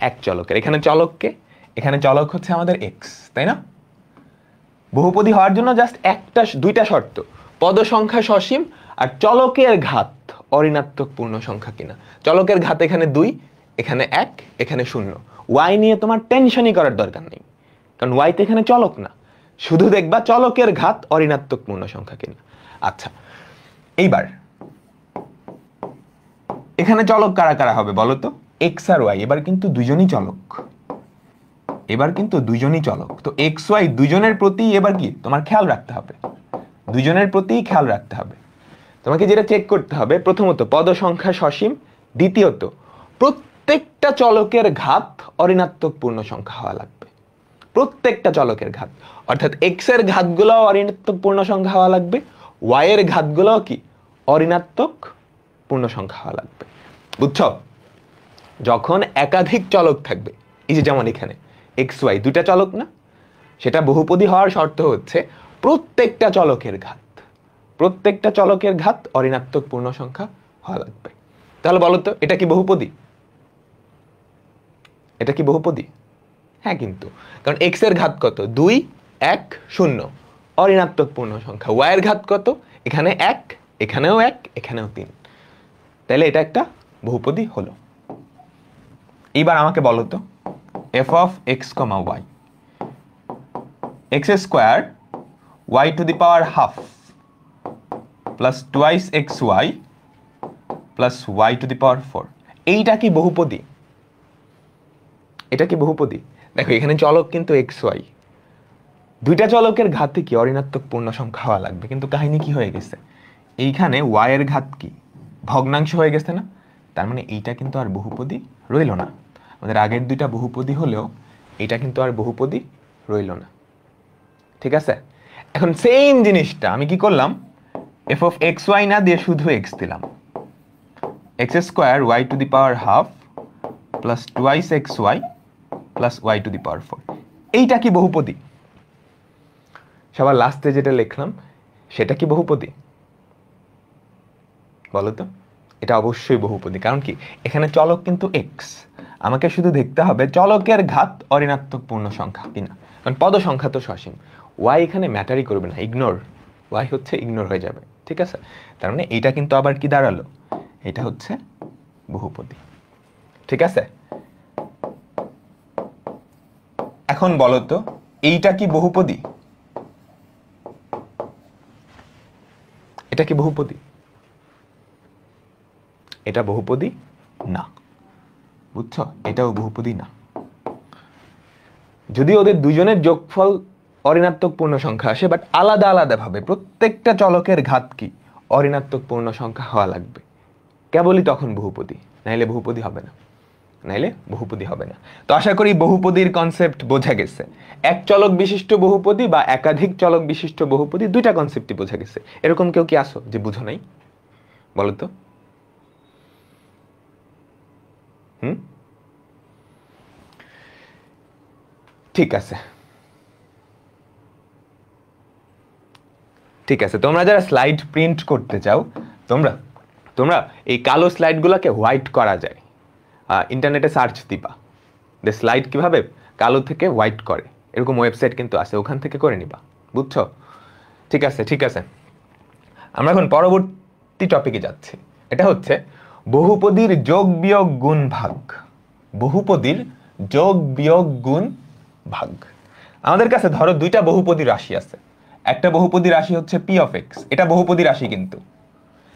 এক চলকের। এখানে চলক হচ্ছে আমাদের x, তাই না? বহুপদী হওয়ার জন্য জাস্ট দুইটা শর্ত, পদ সংখ্যা সসীম আর চলকের ঘাত অঋণাত্মক পূর্ণ সংখ্যা কিনা। চলকের ঘাত এখানে 2, এখানে 1, এখানে 0। y নিয়ে তোমার টেনশনই করার দরকার নেই, কারণ y তো এখানে চলক না। শুধু দেখবা চলকের ঘাত অঋণাত্মক পূর্ণ সংখ্যা কিনা। আচ্ছা, এইবার এখানে চলক কারা কারা হবে বলো তো? x আর y। এবার কিন্তু দুইজনই চলক। তো x y দুইজনের প্রতি এবার কি তোমার খেয়াল রাখতে হবে? তোমাকে যেটা চেক করতে হবে, প্রথমত পদ সংখ্যা সসীম, দ্বিতীয়ত প্রত্যেকটা চলকের ঘাত অঋণাত্মক পূর্ণ সংখ্যা হওয়া লাগবে। প্রত্যেকটা চলকের ঘাত, অর্থাৎ x এর ঘাতগুলোও অঋণাত্মক পূর্ণ সংখ্যা হওয়া লাগবে, y এর ঘাতগুলোও কি অঋণাত্মক পূর্ণ সংখ্যা হওয়া লাগবে। বুঝছো? যখন একাধিক চলক থাকবে, এই যে যেমন এখানে এক্স ওয়াই দুইটা চলক না, সেটা বহুপদী হওয়ার শর্ত হচ্ছে প্রত্যেকটা চলকের ঘাত অঋণাত্মক পূর্ণ সংখ্যা হওয়া লাগবে। তাহলে বলো তো এটা কি বহুপদী? এটা কি বহুপদী? হ্যাঁ, কিন্তু কারণ এক্স এর ঘাত কত? 2 1 0 অঋণাত্মক পূর্ণ সংখ্যা। ওয়াই এর ঘাত কত? এখানে 1, এখানেও 1, এখানেও 3। তাহলে এটা একটা বহুপদী হলো। এবার আমাকে বলো তো f of x, y x square y to the power half plus twice xy plus y to the power 4, এইটা কি বহুপদী? এটা কি বহুপদী? দেখো এখানে চলক কিন্তু xy, দুইটা চলকের ঘাতে কি অঋণাত্মক পূর্ণ সংখ্যা হওয়া লাগবে, কিন্তু কাহিনী কি হয়ে গেছে, এইখানে y এর ঘাত কি ভগ্নাংশ হয়ে গেছে না, তার মানে এইটা কিন্তু আর বহুপদী রইল না। আমাদের আগের দুইটা বহুপদী হলেও এটা কিন্তু আর বহুপদী রইল না। ঠিক আছে, এখন সেম জিনিসটা আমি কি করলাম, f of xy না দিয়ে শুধু x দিলাম, x square y to the power half plus twice xy plus y to the power 4, এইটা কি বহুপদী? সবার লাস্টে যেটা লিখলাম সেটা কি বহুপদী? বলো তো। এটা অবশ্যই বহুপদী, কারণ কি এখানে চলক কিন্তু x, আমাকে শুধু দেখতে হবে চলকের ঘাত অঋণাত্মক পূর্ণ সংখ্যা কিনা, কারণ পদ সংখ্যা তো সসীম। y এখানে ম্যাটারই করবে না, ইগনোর, y হচ্ছে ইগনোর হয়ে যাবে। ঠিক আছে, তার মানে এইটা কিন্তু আবার কি দাঁড়ালো, এটা হচ্ছে বহুপদী। ঠিক আছে, এখন বলো তো এইটা কি বহুপদী? এটা কি বহুপদী? এটা বহুপদী না, বুঝছো, এটাও বহুপদী না। যদি ওদের দুজনের যোগফল অঋণাত্মক পূর্ণ সংখ্যা আসে, বাট আলাদা আলাদা ভাবে প্রত্যেকটা চলকের ঘাত কি অঋণাত্মক পূর্ণ সংখ্যা হওয়া লাগবে, কেবলই তখন বহুপদী, নাইলে বহুপদী হবে না। তো আশা করি বহুপদীর কনসেপ্ট বোঝা গেছে। এক চলক বিশিষ্ট বহুপদী বা একাধিক চলক বিশিষ্ট বহুপদী, দুইটা কনসেপ্টই বোঝা গেছে। এরকম কেউ কি আসো যে বুঝো নাই? বলো তো। ঠিক আছে, তোমরা যারা স্লাইড প্রিন্ট করতে চাও, তোমরা এই কালো স্লাইডগুলোকে হোয়াইট করা যায়, ইন্টারনেটে সার্চ দিবা যে স্লাইড কিভাবে কালো থেকে হোয়াইট করে, এরকম ওয়েবসাইট কিন্তু আছে, ওখান থেকে করে নিবা, বুঝছো? ঠিক আছে, আমরা এখন পরবর্তী টপিকে যাচ্ছি। এটা হচ্ছে বহুপদীর যোগ বিয়োগ গুণ ভাগ। বহুপদীর যোগ বিয়োগ গুণ ভাগ। আমাদের কাছে ধরো দুইটা বহুপদী রাশি আছে, একটা বহুপদী রাশি হচ্ছে p of x, এটা বহুপদী রাশি কিন্তু,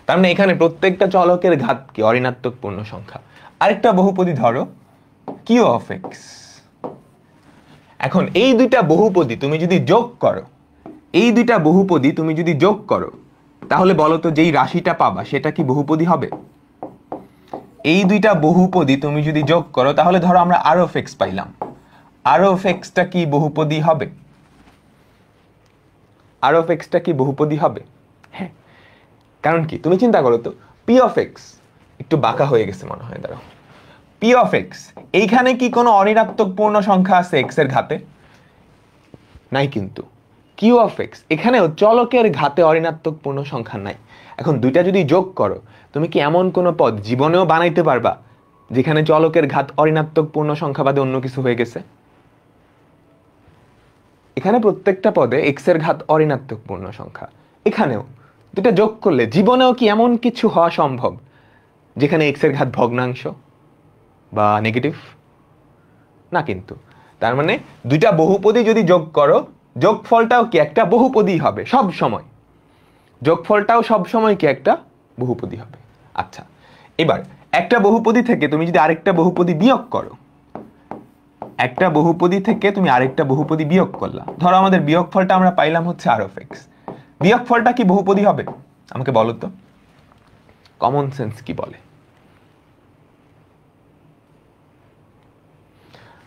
তার মানে এখানে প্রত্যেকটা চলকের ঘাত কি অঋণাত্মক পূর্ণ সংখ্যা। আরেকটা বহুপদী ধরো q of x। এখন এই দুইটা বহুপদী তুমি যদি যোগ করো, তাহলে বলো তো যেই রাশিটা পাবা সেটা কি বহুপদী হবে? এই দুইটা বহুপদী তুমি যদি যোগ করো, তাহলে ধরো আমরা r of x পাইলাম, r of x টা কি বহুপদী হবে? r of x টা কি বহুপদী হবে? হ্যাঁ, কারণ কি তুমি চিন্তা করো তো, p of x একটু বাঁকা হয়ে গেছে মনে হয়, দাঁড়াও, p of x এইখানে কি কোনো অঋণাত্মক পূর্ণ সংখ্যা আছে x এর ঘাতে? নাই, কিন্তু q of x এখানেও চলকের ঘাতে অঋণাত্মক পূর্ণ সংখ্যা নাই। এখন দুইটা যদি যোগ করো, তুমি কি এমন কোনো পদ জীবনেও বানাইতে পারবা যেখানে চলকের ঘাত অঋণাত্মক পূর্ণ সংখ্যা বাদে অন্য কিছু হয়ে গেছে? এখানে প্রত্যেকটা পদে x এর ঘাত অঋণাত্মক পূর্ণ সংখ্যা, এখানেও দুটা যোগ করলে জীবনেও কি এমন কিছু হওয়া সম্ভব যেখানে x এর ঘাত ভগ্নাংশ বা নেগেটিভ? না, কিন্তু তার মানে দুইটা বহুপদী যদি যোগ করো, যোগফলটাও কি একটা বহুপদী হবে সব সময়, যোগফলটাও সব সময় কি একটা বহুপদী হবে। আচ্ছা, এবার একটা বহুপদী থেকে তুমি যদি আরেকটা বহুপদী বিয়োগ করো, একটা বহুপদী থেকে তুমি আরেকটা বহুপদী বিয়োগ করলা, ধরো আমাদের বিয়োগফলটা আমরা পাইলাম হচ্ছে r of x, বিয়োগফলটা কি বহুপদী হবে? আমাকে বলো তো, কমন সেন্স কি বলে?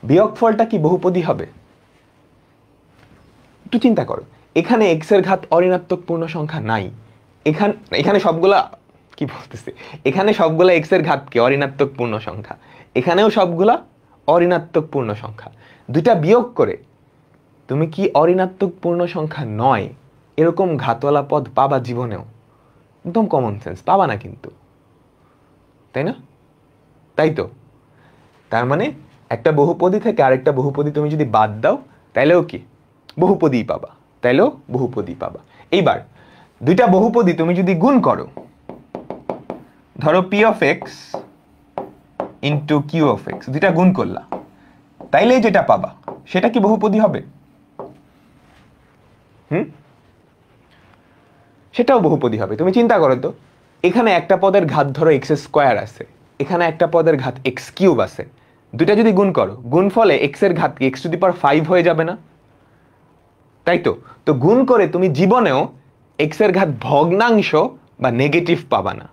বিয়োগফলটা কি বহুপদী হবে? একটু চিন্তা করো, এখানে x এর ঘাত অঋণাত্মক পূর্ণ সংখ্যা নাই, এখানে সবগুলা কি বলতেছে, এখানে সবগুলা x এর ঘাত কি অঋণাত্মক পূর্ণ সংখ্যা, এখানেও সবগুলা অঋণাত্মক পূর্ণ সংখ্যা। দুইটা বিয়োগ করে তুমি কি অঋণাত্মক পূর্ণ সংখ্যা নয় এরকম ঘাতওয়ালা পদ পাবা জীবনেও? একদম কমন সেন্স, পাবা না কিন্তু, তাই না? তাই তো, তার মানে একটা বহুপদী থেকে আরেকটা বহুপদী তুমি যদি বাদ দাও তাইলেও কি বহুপদী পাবা, তাইলেও বহুপদী পাবা। এইবার দুইটা বহুপদী তুমি যদি গুণ করো, ধরো p of x into q of x, দুইটা গুণ করলা, তাইলে যেটা পাবা সেটা কি বহুপদী হবে? সেটাও বহুপদী হবে। তুমি চিন্তা করো তো, এখানে একটা পদের ঘাত ধরো এক্স স্কোয়ার আছে, এখানে একটা পদের ঘাত এক্স কিউব আছে, দুইটা যদি গুণ করো, গুণ ফলে এক্স এর ঘাত কি এক্স টু দি পাওয়ার 5 হয়ে যাবে না? তাই তো। তো গুণ করে তুমি জীবনেও এক্স এর ঘাত ভগ্নাংশ বা নেগেটিভ পাবা না,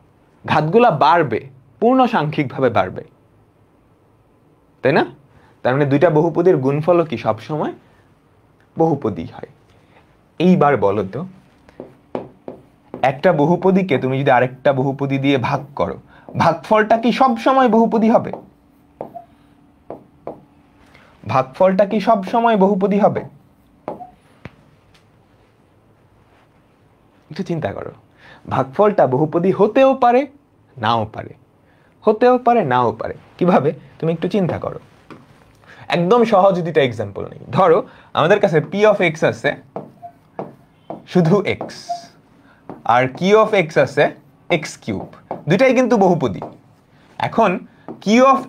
ঘাতগুলা বাড়বে, পূর্ণ সাংখ্যিকভাবে বাড়বে, তাই না? তার মানে দুইটা বহুপদীর গুণফলও কি সবসময় বহুপদী হয়। এইবার বলো তো, একটা বহুপদীকে তুমি যদি আরেকটা বহুপদী দিয়ে ভাগ করো, ভাগফলটা কি সব সময় বহুপদী হবে? ভাগফলটা কি সব সময় বহুপদী হবে? একটু চিন্তা করো। ভাগফলটা বহুপদী হতেও পারে, নাও পারে, হতেও পারে, নাও পারে। কিভাবে? তুমি একটু চিন্তা করো। একদম সহজ দুইটা এক্সাম্পল নেই। ধরো আমাদের কাছে পি অফ এক্স আছে শুধু এক্স, আর কিউ অফ এক্স আছে এক্স কিউব, দুইটাই কিন্তু বহুপদী। এখন কিউ অফ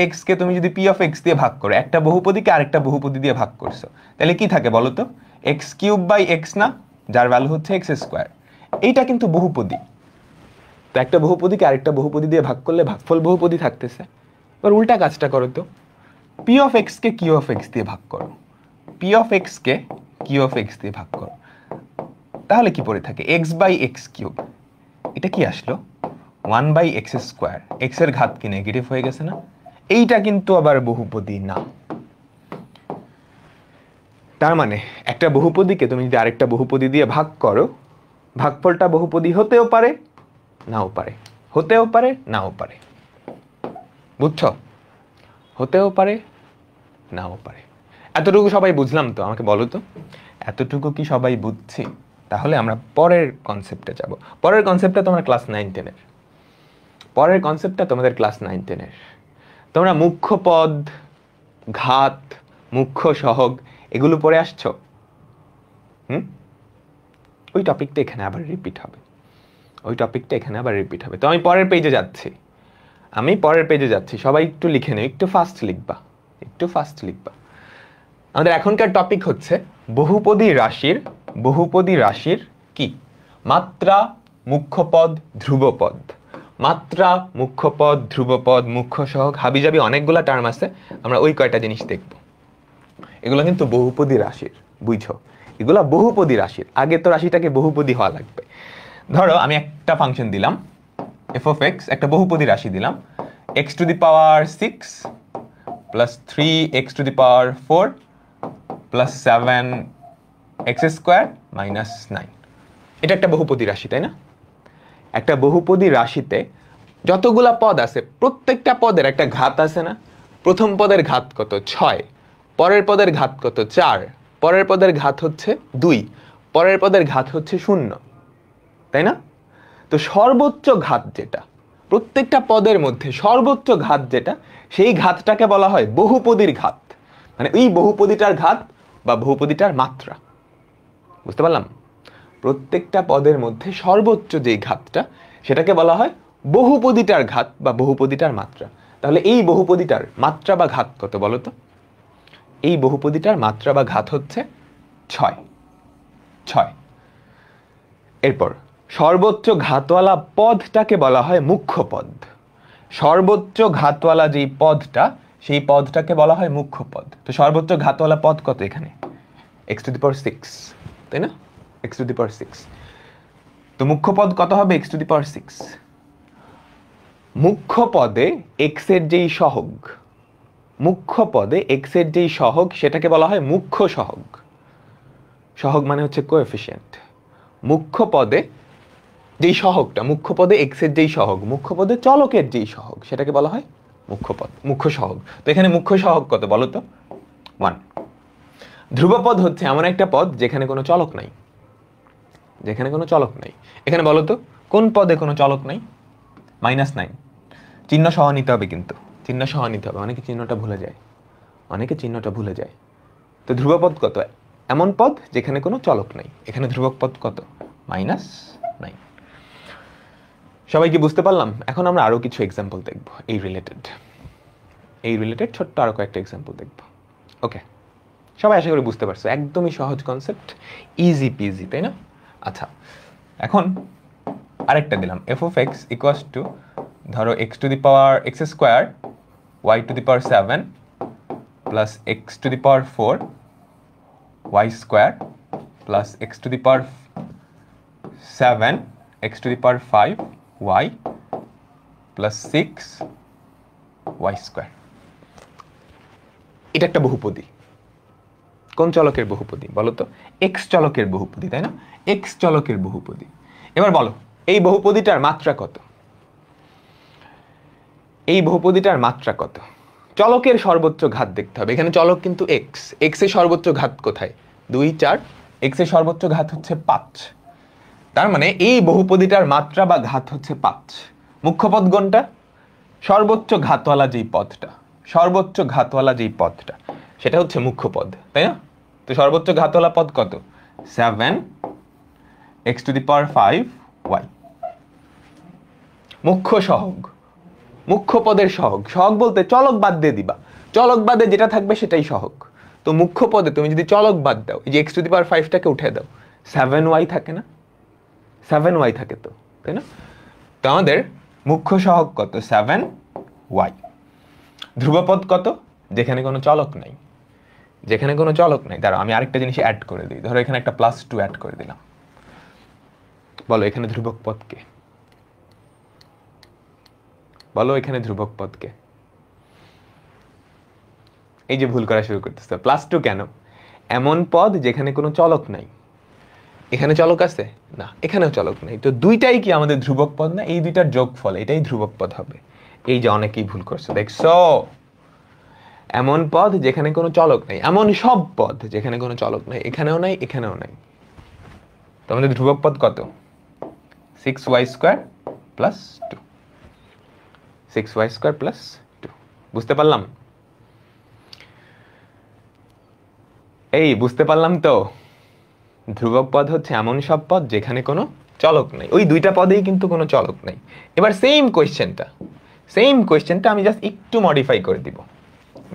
এক্স কে তুমি যদি পি অফ এক্স দিয়ে ভাগ করো, একটা বহুপদীকে আরেকটা বহুপদী দিয়ে ভাগ করছো, তাহলে কি থাকে বলো তো? এক্স কিউব বাই এক্স না, যার ভ্যালু হচ্ছে এক্স স্কোয়ার। এইটা কিন্তু বহুপদী। তো একটা বহুপদীকে আরেকটা বহুপদী দিয়ে ভাগ করলে ভাগফল বহুপদী থাকতেছে। এবার উল্টা কাজটা করো তো, পি অফ এক্স কে কিউ অফ এক্স দিয়ে ভাগ করো, পি অফ এক্স কে কিউ অফ এক্স দিয়ে ভাগ করো, তাহলে কি পড়ে থাকে? X by x cube. এটা কি আসলো? 1 বাই এক্স স্কোয়ার। এক্স এর ঘাত কি নেগেটিভ হয়ে গেছে না? এইটা কিন্তু আবার বহুপদী না। তার মানে একটা বহুপদীকে তুমি যদি আরেকটা বহুপদী দিয়ে ভাগ করো, ভাগফলটা বহুপদী হতেও পারে, নাও পারে, হতেও পারে, নাও পারে। বুঝছো? হতেও পারে, নাও পারে। এতটুকু সবাই বুঝলাম তো? আমাকে বলো তো, এতটুকু কি সবাই বুঝছি? তাহলে আমরা পরের কনসেপ্টে যাব। পরের কনসেপ্টটা তোমার ক্লাস 9-10-এর। পরের কনসেপ্টটা তোমাদের ক্লাস 9-10-এর। তোমরা মুখ্য পদ, ঘাত, মুখ্য সহগ এগুলো পড়ে আসছো। ওই টপিকটা এখানে আবার রিপিট হবে, ওই টপিকটা এখানে আবার রিপিট হবে। তো আমি পরের পেজে যাচ্ছি, সবাই একটু লিখে নেও, একটু ফাস্ট লিখবা, একটু ফাস্ট লিখবা। আমাদের এখনকার টপিক হচ্ছে বহুপদী রাশির কি? মাত্রা, মুখ্যপদ, ধ্রুবপদ। মাত্রা, মুখ্যপদ, ধ্রুবপদ, মুখ্য সহগ, হাবিজাবি অনেকগুলা টার্ম আছে, আমরা ওই কয়টা জিনিস দেখব। এগুলো কিন্তু বহুপদী রাশির, বুঝছো? এগুলা বহুপদী রাশির। আগে তো রাশিটাকে বহুপদী হওয়া লাগবে। ধরো আমি একটা ফাংশন দিলাম এফ অফ এক্স, একটা বহুপদী রাশি দিলাম, x to the power 6 plus 3x two the power 4 plus 7x square minus 9। এটা একটা বহুপদী রাশি, তাই না? একটা বহুপদী রাশিতে যতগুলা পদ আছে প্রত্যেকটা পদের একটা ঘাত আছে না? প্রথম পদের ঘাত কত? 6, পরের পদের ঘাত কত? 4, পরের পদের ঘাত হচ্ছে 2, পরের পদের ঘাত হচ্ছে 0, তাই না? তো সর্বোচ্চ ঘাত যেটা, প্রত্যেকটা পদের মধ্যে সর্বোচ্চ ঘাত যেটা, সেই ঘাতটাকে বলা হয় বহুপদীর ঘাত। মানে এই বহুপদীটার ঘাত বা বহুপদীটার মাত্রা। বুঝতে পারলাম? প্রত্যেকটা পদের মধ্যে সর্বোচ্চ যে ঘাতটা, সেটাকে বলা হয় বহুপদীটার ঘাত বা বহুপদীটার মাত্রা। তাহলে এই বহুপদীটার মাত্রা বা ঘাত কত বলো তো? এই বহুপদীটার মাত্রা বা ঘাত হচ্ছে 6। এরপর সর্বোচ্চ ঘাতওয়ালা পদটাকে বলা হয় মুখ্য পদ। সর্বোচ্চ ঘাতওয়ালা যেই পদটা, সেই পদটাকে বলা হয় মুখ্য পদ। তো সর্বোচ্চ ঘাতওয়ালা পদ কত এখানে? x টু দি পাওয়ার 6, তাই না? x টু দি পাওয়ার 6। তো মুখ্য পদ কত হবে? x টু দি পাওয়ার 6। মুখ্য পদে x এর যেই সহগ, মুখ্য পদে x এর যেই সহগ, সেটাকে বলা হয় মুখ্য সহগ। সহগ মানে হচ্ছে কোএফিসিয়েন্ট। মুখ্য পদে যেই সহগটা, মুখ্য পদে x এর যেই সহগ, মুখ্য পদে চলকের যেই সহগ, সেটাকে বলা হয় মুখ্য পদ, মুখ্য সহগ। তো এখানে মুখ্য সহগ কত বলো তো? 1। ধ্রুবপদ হচ্ছে এমন একটা পদ যেখানে কোনো চলক নাই, যেখানে কোনো চলক নাই। এখানে বলো তো কোন পদে কোনো চলক নাই? -9। চিহ্ন সহ নিতে হবে, কিন্তু চিহ্ন সহ নিতে হবে, অনেকে চিহ্নটা ভুলে যায়, অনেকে চিহ্নটা ভুলে যায়। তো ধ্রুবপদ কত? এমন পদ যেখানে কোনো চলক নাই। এখানে ধ্রুবক পদ কত? -9। সবাই কি বুঝতে পারলাম? এখন আমরা আরো কিছু এক্সাম্পল দেখব এই রিলেটেড ছোট্ট আরো কয়েকটা এক্সাম্পল দেখব। ওকে, সবাই আশা করি বুঝতে পারছো, একদমই সহজ কনসেপ্ট, ইজি পিজি, তাই না? আচ্ছা, এখন আরেকটা দিলাম, f of x equals two ধরো x two the power x square y to the power 7 plus x two the power 4 y square plus x two the power 7 x two the power 5 y plus 6 y square. এটা একটা বহুপদী। কোন চলকের বহুপদী বলো তো? x চলকের বহুপদী, তাই না? x চলকের বহুপদী। এবার বলো এই বহুপদীটার মাত্রা কত? এই বহুপদীটার মাত্রা কত? চলকের সর্বোচ্চ ঘাত দেখতে হবে। এখানে চলক কিন্তু x, x এর সর্বোচ্চ ঘাত কোথায়? 2 4, x এর সর্বোচ্চ ঘাত হচ্ছে 5। তার মানে এই বহুপদীটার মাত্রা বা ঘাত হচ্ছে 5। মুখ্য পদ কোনটা? সর্বোচ্চ ঘাতওয়ালা যেই পদটা, সর্বোচ্চ ঘাতওয়ালা যেই পদটা, সেটা হচ্ছে মুখ্য পদ, তাই না? তো সর্বোচ্চ ঘাতওয়ালা পদ কত? 7 x two the power 5 y। মুখ্য সহগ, মুখ্য পদের সহগ। সহগ বলতে চলক বাদ দিয়ে দিবা, চলক বাদে যেটা থাকবে সেটাই সহগ। তো মুখ্য পদে তুমি যদি চলক বাদ দাও, এই যে x টু দি পাওয়ার 5টাকে উঠে দাও, 7y থাকে না? 7y থাকে তো, তাই না? তো আমাদের মুখ্য সহগ কত? 7y। ধ্রুবপদ কত? যেখানে কোনো চলক নাই, যেখানে কোনো চলক নাই। দাঁড়াও আমি আরেকটা জিনিস অ্যাড করে দিই, ধরো এখানে একটা +2 অ্যাড করে দিলাম। বলো এখানে ধ্রুবক পদকে, বলো এখানে ধ্রুবক পদকে। এই যে ভুল করা শুরু করতেছে, +2 কেন? এমন পদ যেখানে কোনো চলক নাই। এখানে চলক আছে না, এখানেও চলক নাই, তো দুইটাই কি আমাদের ধ্রুবক পদ না? এই দুইটার যোগফল, এটাই ধ্রুবক পদ হবে। এই যে অনেকেই ভুল করছে, দেখছো? এমন পদ যেখানে কোনো চলক নাই, এমন সব পদ যেখানে কোনো চলক নাই, এখানেও নাই, এখানেও নাই। তো আমাদের ধ্রুবক পদ কত? 6y square plus 2, 6y square plus 2। বুঝতে পারলাম? এই বুঝতে পারলাম তো? ধ্রুবক পদ হচ্ছে এমন সব পদ যেখানে কোনো চলক নাই। ওই দুইটা পদেই কিন্তু কোনো চলক নাই। এবার সেম কোয়েশ্চেনটা আমি জাস্ট একটু মডিফাই করে দিব,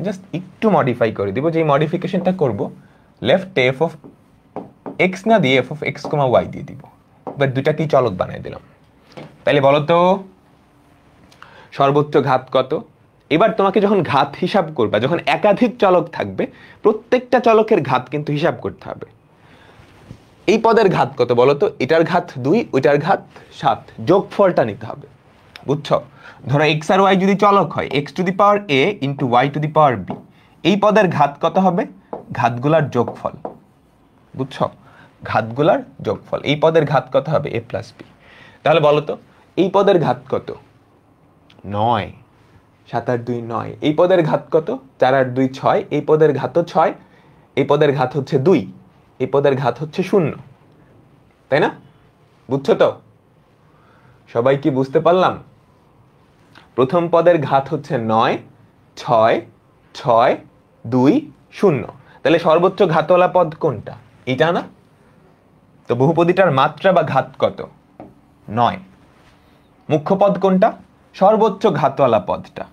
জাস্ট একটু মডিফাই করে দিব। যে মডিফিকেশনটা করব, লেফটে f অফ x না দিয়ে f অফ x, y দিয়ে দিব। এবার দুইটাকেই চলক বানিয়ে দিলাম। তাহলে বলো তো সর্বোচ্চ ঘাত কত? এবার তোমাকে যখন ঘাত হিসাব করবা, যখন একাধিক চলক থাকবে, প্রত্যেকটা চলকের ঘাত কিন্তু হিসাব করতে হবে। এই পদের ঘাত কত বলো তো? এটার ঘাত 2, ওইটার ঘাত 7, যোগফলটা নিতে হবে। বুঝছো? ধরো x আর y যদি চলক হয়, x two the power a into y to the power b, এই পদের ঘাত কত হবে? ঘাতগুলার যোগফল। বুঝছো? ঘাতগুলার যোগফল। এই পদের ঘাত কত হবে? a plus b। তাহলে বলো তো এই পদের ঘাত কত? 9। 7 আর 2 9। এই পদের ঘাত কত? 4 আর 2 6। এই পদের ঘাতও 6। এই পদের ঘাত হচ্ছে 2। এই পদের ঘাত হচ্ছে 0, তাই না? বুঝছো তো? সবাই কি বুঝতে পারলাম? প্রথম পদের ঘাত হচ্ছে 9, 6, 6, 2, 0। তাহলে সর্বোচ্চ ঘাতওয়ালা পদ কোনটা? এটা না? তো বহুপদীটার মাত্রা বা ঘাত কত? 9। মুখ্য পদ কোনটা? সর্বোচ্চ ঘাতওয়ালা পদটা,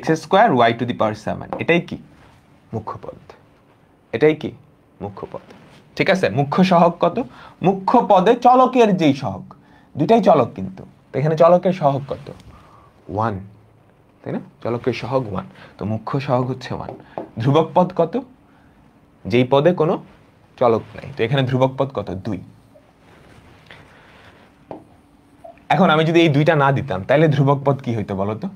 x square y to the power 7। এটাই কি মুখ্য পদ, এটাই কি মুখ্য পদ। ঠিক আছে? মুখ্য সহগ কত? মুখ্য পদে চলকের যেই সহগ, দুইটাই চলক কিন্তু, তো এখানে চলকের সহগ কত? 1, তাই না? চলকের সহগ 1, তো মুখ্য সহগ হচ্ছে 1। ধ্রুবক পদ কত? যেই পদে কোনো চলক নাই, তো এখানে ধ্রুবক পদ কত? 2। এখন আমি যদি এই দুইটা না দিতাম, তাহলে ধ্রুবক পদ কি হইতো বলো তো?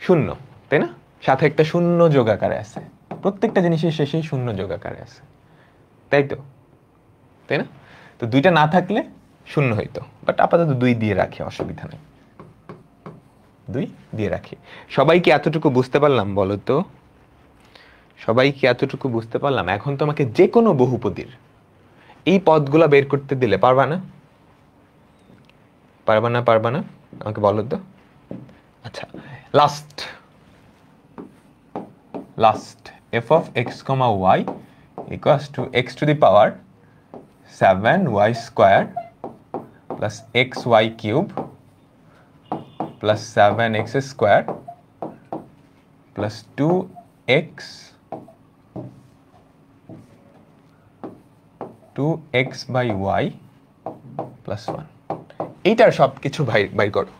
0, তাই না? সাথে একটা শূন্য যোগ আকারে আছে, প্রত্যেকটা জিনিসের শেষেই শূন্য যোগ আকারে আছে, তাই তো? তাই না? তো দুইটা না থাকলে শূন্য হইতো, বাট আপাতত 2 দিয়ে রাখি, অসুবিধা নেই, 2 দিয়ে রাখি। সবাই কি এতটুকু বুঝতে পারলাম বলো তো? সবাই কি এতটুকু বুঝতে পারলাম? এখন তোমাকে যে কোনো বহুপদীর এই পদগুলা বের করতে দিলে পারবা না? পারবা না? পারবা না? আমাকে বলো তো। আচ্ছা, last f of x, y equals to x to the power 7y square plus xy cube plus 7x square plus 2x by y plus 1। এইটার সব কিছু বাইর করো,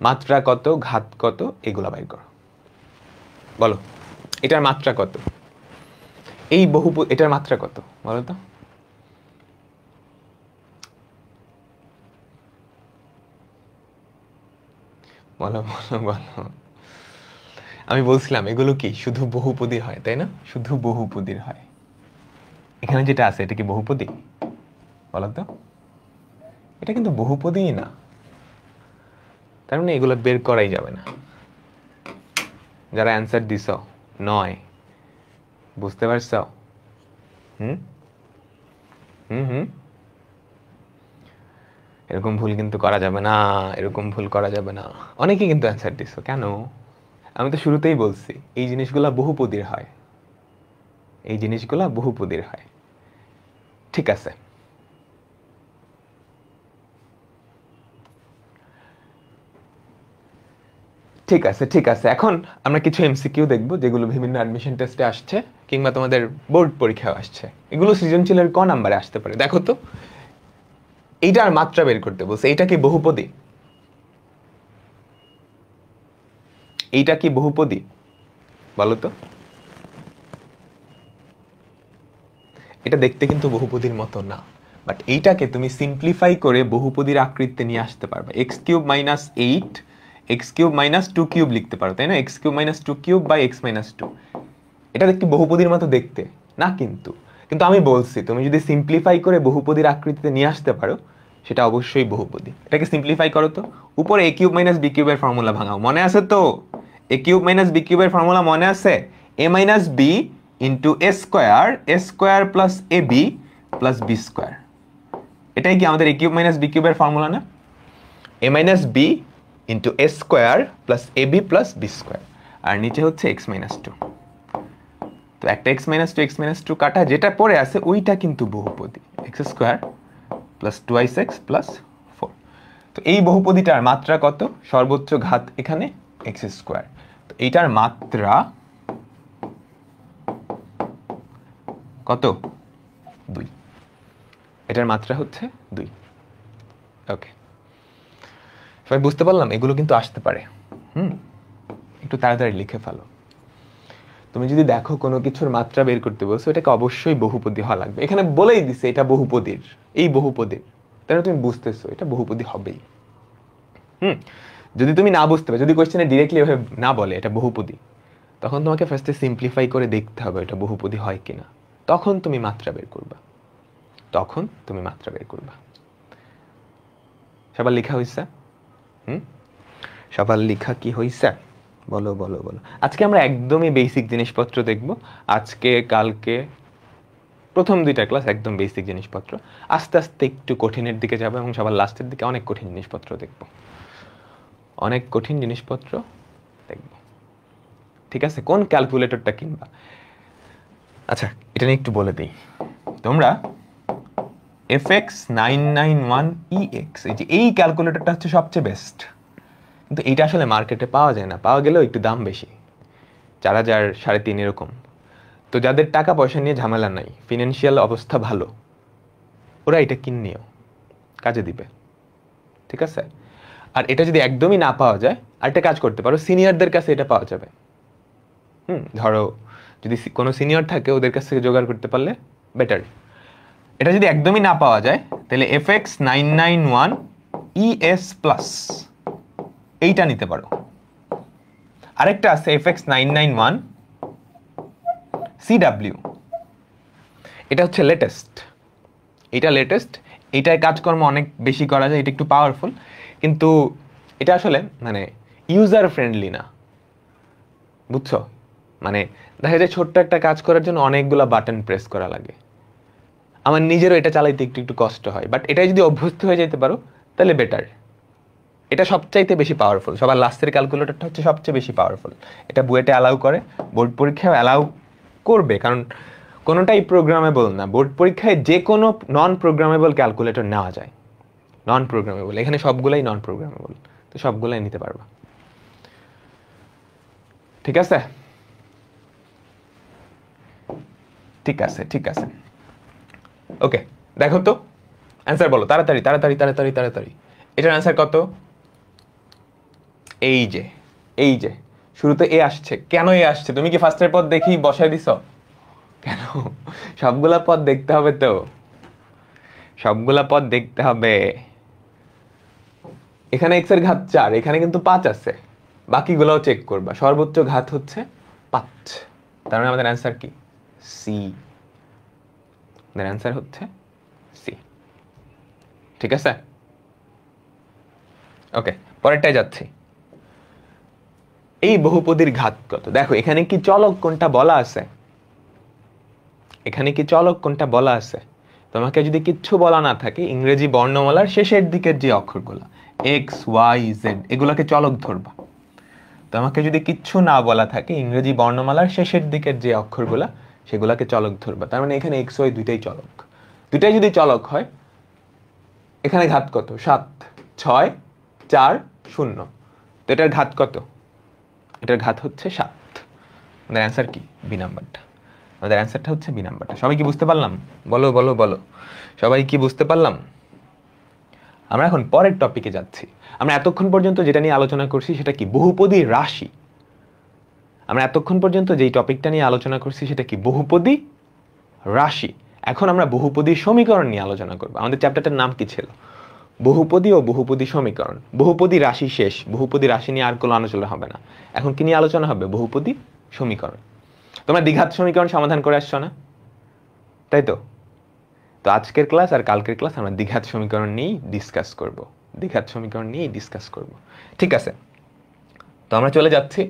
মাত্রা কত, ঘাত কত, এগুলা বাইর করো। বলো এটার মাত্রা কত, এই এটার মাত্রা কত বলো তো? বলো বলো বলো। আমি বলছিলাম এগুলো কি শুধু বহুপদী হয়, তাই না? শুধু বহুপদীর হয়। এখানে যেটা আছে এটা কি বহুপদী বলো তো? এটা কিন্তু বহুপদীই না, তার মানে এগুলো বের করাই যাবে না। যারা অ্যান্সার দিছ 9, বুঝতে পারছ? এরকম ভুল কিন্তু করা যাবে না, এরকম ভুল করা যাবে না। অনেকেই কিন্তু অ্যান্সার দিছ, কেন? আমি তো শুরুতেই বলছি এই জিনিসগুলা বহুপদীর হয়, এই জিনিসগুলা বহুপদীর হয়। ঠিক আছে, ঠিক আছে, ঠিক আছে। এখন আমরা কিছু এমসিকিউ দেখব যেগুলো বিভিন্ন অ্যাডমিশন টেস্টে আসছে কিংবা তোমাদের বোর্ড পরীক্ষায় আসছে। এগুলো সৃজনশীলের ক নাম্বারে আসতে পারে দেখো তো। এইটার মাত্রা বের করতে বলছে, এইটা কি বহুপদী? এইটা কি বহুপদী বলো তো? এটা দেখতে কিন্তু বহুপদীর মতো না, বাট এইটাকে তুমি সিম্পলিফাই করে বহুপদীর আকৃতিতে নিয়ে আসতে পারবে। X cube minus 8 x cube minus 2 cube লিখতে পারো, তাই না? X cube minus 2 cube by x minus 2। এটা দেখতে বহুপদীর মতো দেখতে না, কিন্তু কিন্তু আমি বলছি তুমি যদি সিম্পলিফাই করে বহুপদীর আকৃতিতে নিয়ে আসতে পারো সেটা অবশ্যই বহুপদী। এটাকে সিম্পলিফাই করো তো, উপরে এ কিউব মাইনাস বি কিউবের ফর্মুলা ভাঙাও, মনে আছে তো? এ কিউব মাইনাস বি কিউবের ফর্মুলা মনে আছে? এ minus B into A square plus A B plus b square. এটাই কি আমাদের এ কিউব মাইনাস বি কিউবের ফর্মুলা না? এ minus B into A square plus A B plus b square, আর নিচে হচ্ছে এক্স মাইনাস 2। তো একটা এক্স মাইনাস 2 কাটা, যেটা পড়ে আছে ওইটা কিন্তু বহুপদী, x square plus 2x plus 4। তো এই বহুপদীটার মাত্রা কত? সর্বোচ্চ ঘাত এখানে এক্স স্কোয়ার, তো এইটার মাত্রা কত? 2। এটার মাত্রা হচ্ছে 2। ওকে, সবাই বুঝতে পারলাম? এগুলো কিন্তু আসতে পারে। একটু তাড়াতাড়ি লিখে ফেলো। তুমি যদি দেখো কোনো কিছুর মাত্রা বের করতে বলছো, এটাকে অবশ্যই বহুপদী হওয়া লাগবে। এখানে বলেই দিছে এটা বহুপদীর, এই বহুপদীর, তাহলে তুমি বুঝতেছো এটা বহুপদী হবেই। যদি তুমি না বুঝতে পারো, যদি কোশ্চেনে ডিরেক্টলি এভাবে না বলে এটা বহুপদী, তখন তোমাকে ফার্স্টে সিম্পলিফাই করে দেখতে হবে এটা বহুপদী হয় কিনা, তখন তুমি মাত্রা বের করবা, তখন তুমি মাত্রা বের করবা। সবার লেখা হইছে? সবার লেখা কি হইছে? বলো বলো বলো। আজকে আমরা একদমই বেসিক জিনিসপত্র দেখব। আজকে কালকে প্রথম 2টা ক্লাস একদম বেসিক জিনিসপত্র, আস্তে আস্তে একটু কঠিনের দিকে যাবে এবং সবার লাস্টের দিকে অনেক কঠিন জিনিসপত্র দেখব, অনেক কঠিন জিনিসপত্র দেখব। ঠিক আছে, কোন ক্যালকুলেটরটা কিনবা? আচ্ছা, এটা নিয়ে একটু বলে দিই। তোমরা FX991EX, এই ক্যালকুলেটরটা হচ্ছে সবচেয়ে বেস্ট, কিন্তু এইটা আসলে মার্কেটে পাওয়া যায় না, পাওয়া গেলেও একটু দাম বেশি, 4000 3.5 এরকম। তো যাদের টাকা পয়সা নিয়ে ঝামেলা নাই, ফিনান্সিয়াল অবস্থা ভালো, ওরা এটা কিনিও, কাজে দিবে। ঠিক আছে, আর এটা যদি একদমই না পাওয়া যায়, আরেকটা কাজ করতে পারো, সিনিয়রদের কাছে এটা পাওয়া যাবে। ধরো যদি কোনো সিনিয়র থাকে ওদের কাছ থেকে জোগাড় করতে পারলে বেটার। এটা যদি একদমই না পাওয়া যায় তাহলে FX991ES প্লাস এইটা নিতে পারো। আরেকটা আছে FX991CW, এটা হচ্ছে লেটেস্ট, এটা লেটেস্ট। এটার কাজকর্ম অনেক বেশি করা যায়, এটা একটু পাওয়ারফুল, কিন্তু এটা আসলে মানে ইউজার ফ্রেন্ডলি না, বুঝছো? মানে দেখা যায় ছোট্ট একটা কাজ করার জন্য অনেকগুলা বাটন প্রেস করা লাগে, আমার নিজেরও এটা চালাইতে একটু একটু কষ্ট হয়, বাট এটা যদি অভ্যস্ত হয়ে যেতে পারো তাহলে বেটার। এটা সবচাইতে বেশি পাওয়ারফুল, সবার লাস্টের ক্যালকুলেটরটা হচ্ছে সবচেয়ে বেশি পাওয়ারফুল। এটা বুয়েটে অ্যালাউ করে, বোর্ড পরীক্ষায় অ্যালাউ করবে, কারণ কোনোটাই প্রোগ্রামেবল না। বোর্ড পরীক্ষায় যে কোনো নন প্রোগ্রামেবল ক্যালকুলেটর নেওয়া যায়, নন প্রোগ্রামেবল, এখানে সবগুলাই নন প্রোগ্রামেবল, তো সবগুলাই নিতে পারবা। ঠিক আছে, ঠিক আছে, ঠিক আছে, ওকে। দেখো তো অ্যান্সার বলো তাড়াতাড়ি তাড়াতাড়ি তাড়াতাড়ি তাড়াতাড়ি। এটার অ্যান্সার কত? এই যে, এই যে শুরুতে এ আসছে, কেন এ আসছে? তুমি কি ফার্স্টের পদ দেখি বসায় দিছ? কেন? সবগুলা পদ দেখতে হবে তো, সবগুলা পদ দেখতে হবে। এখানে এক্স এর ঘাত 4, এখানে কিন্তু 5 আছে, বাকিগুলোও চেক করবা। সর্বোচ্চ ঘাত হচ্ছে 5, তার মানে আমাদের অ্যান্সার কি? সি। আমাদের অ্যান্সার হচ্ছে সি। ঠিক আছে, ওকে, পরেরটায় যাচ্ছি। এই বহুপদীর ঘাত কত? দেখো এখানে কি চলক কোনটা বলা আছে, এখানে কি চলক কোনটা বলা আছে? তোমাকে যদি কিচ্ছু বলা না থাকে, ইংরেজি বর্ণমালার শেষের দিকের যে অক্ষরগুলো এক্স ওয়াই জেড, এগুলোকে চলক ধরবা। তোমাকে যদি কিচ্ছু না বলা থাকে, ইংরেজি বর্ণমালার শেষের দিকের যে অক্ষরগুলো সেগুলোকে চলক ধরবা। তার মানে এখানে এক্স ওয়াই দুইটাই চলক, দুইটাই যদি চলক হয়, এখানে ঘাত কত? 7, 6, 4, 0। তো এটার ঘাত কত? এটার ঘাত হচ্ছে 7। আমাদের অ্যান্সার কি? বি নাম্বারটা। আমাদের অ্যান্সারটা হচ্ছে বি নাম্বারটা। সবাই কি বুঝতে পারলাম? বলো বলো বলো, সবাই কি বুঝতে পারলাম? আমরা এখন পরের টপিকে যাচ্ছি। আমরা এতক্ষণ পর্যন্ত যেটা নিয়ে আলোচনা করছি সেটা কি? বহুপদী রাশি। আমরা এতক্ষণ পর্যন্ত যেই টপিকটা নিয়ে আলোচনা করছি সেটা কি? বহুপদী রাশি। এখন আমরা বহুপদী সমীকরণ নিয়ে আলোচনা করব। আমাদের চ্যাপ্টারটার নাম কি ছিল? বহুপদী ও বহুপদী সমীকরণ। বহুপদী রাশি শেষ, বহুপদী রাশি নিয়ে আর কোনো আলোচনা হবে না। এখন কি নিয়ে আলোচনা হবে? বহুপদী সমীকরণ। তোমরা দ্বিঘাত সমীকরণ সমাধান করে আসছো না, তাই তো? তো আজকের ক্লাস আর কালকের ক্লাস আমরা দ্বিঘাত সমীকরণ নিয়েই ডিসকাস করব, দ্বিঘাত সমীকরণ নিয়েই ডিসকাস করব। ঠিক আছে, তো আমরা চলে যাচ্ছি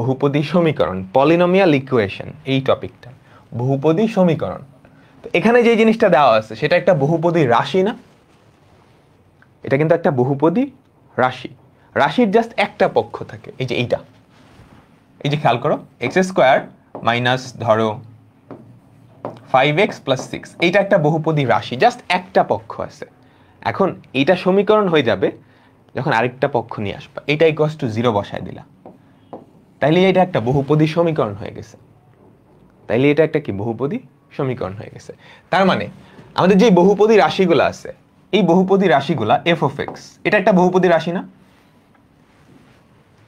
বহুপদী সমীকরণ, পলিনোমিয়াল ইকুয়েশন, এই টপিকটা বহুপদী সমীকরণ। তো এখানে যে জিনিসটা দেওয়া আছে সেটা একটা বহুপদী রাশি না? এটা কিন্তু একটা বহুপদী রাশি। রাশির জাস্ট একটা পক্ষ থাকে, এই যে এইটা, এই যে খেয়াল করো, এক্স স্কোয়ার মাইনাস ধরো 5x + 6, এইটা একটা বহুপদী রাশি, জাস্ট একটা পক্ষ আছে। এখন এইটা সমীকরণ হয়ে যাবে যখন আরেকটা পক্ষ নিয়ে আসবা, এইটা ইকুয়ালস টু 0 বসায় দিলা, তাইলে এটা একটা বহুপদী সমীকরণ হয়ে গেছে। তাইলে এটা একটা কি? বহুপদী সমীকরণ হয়ে গেছে। তার মানে আমাদের যে বহুপদী রাশিগুলো আছে, এই বহুপদী রাশিগুলা f of x, এটা একটা বহুপদী রাশি না?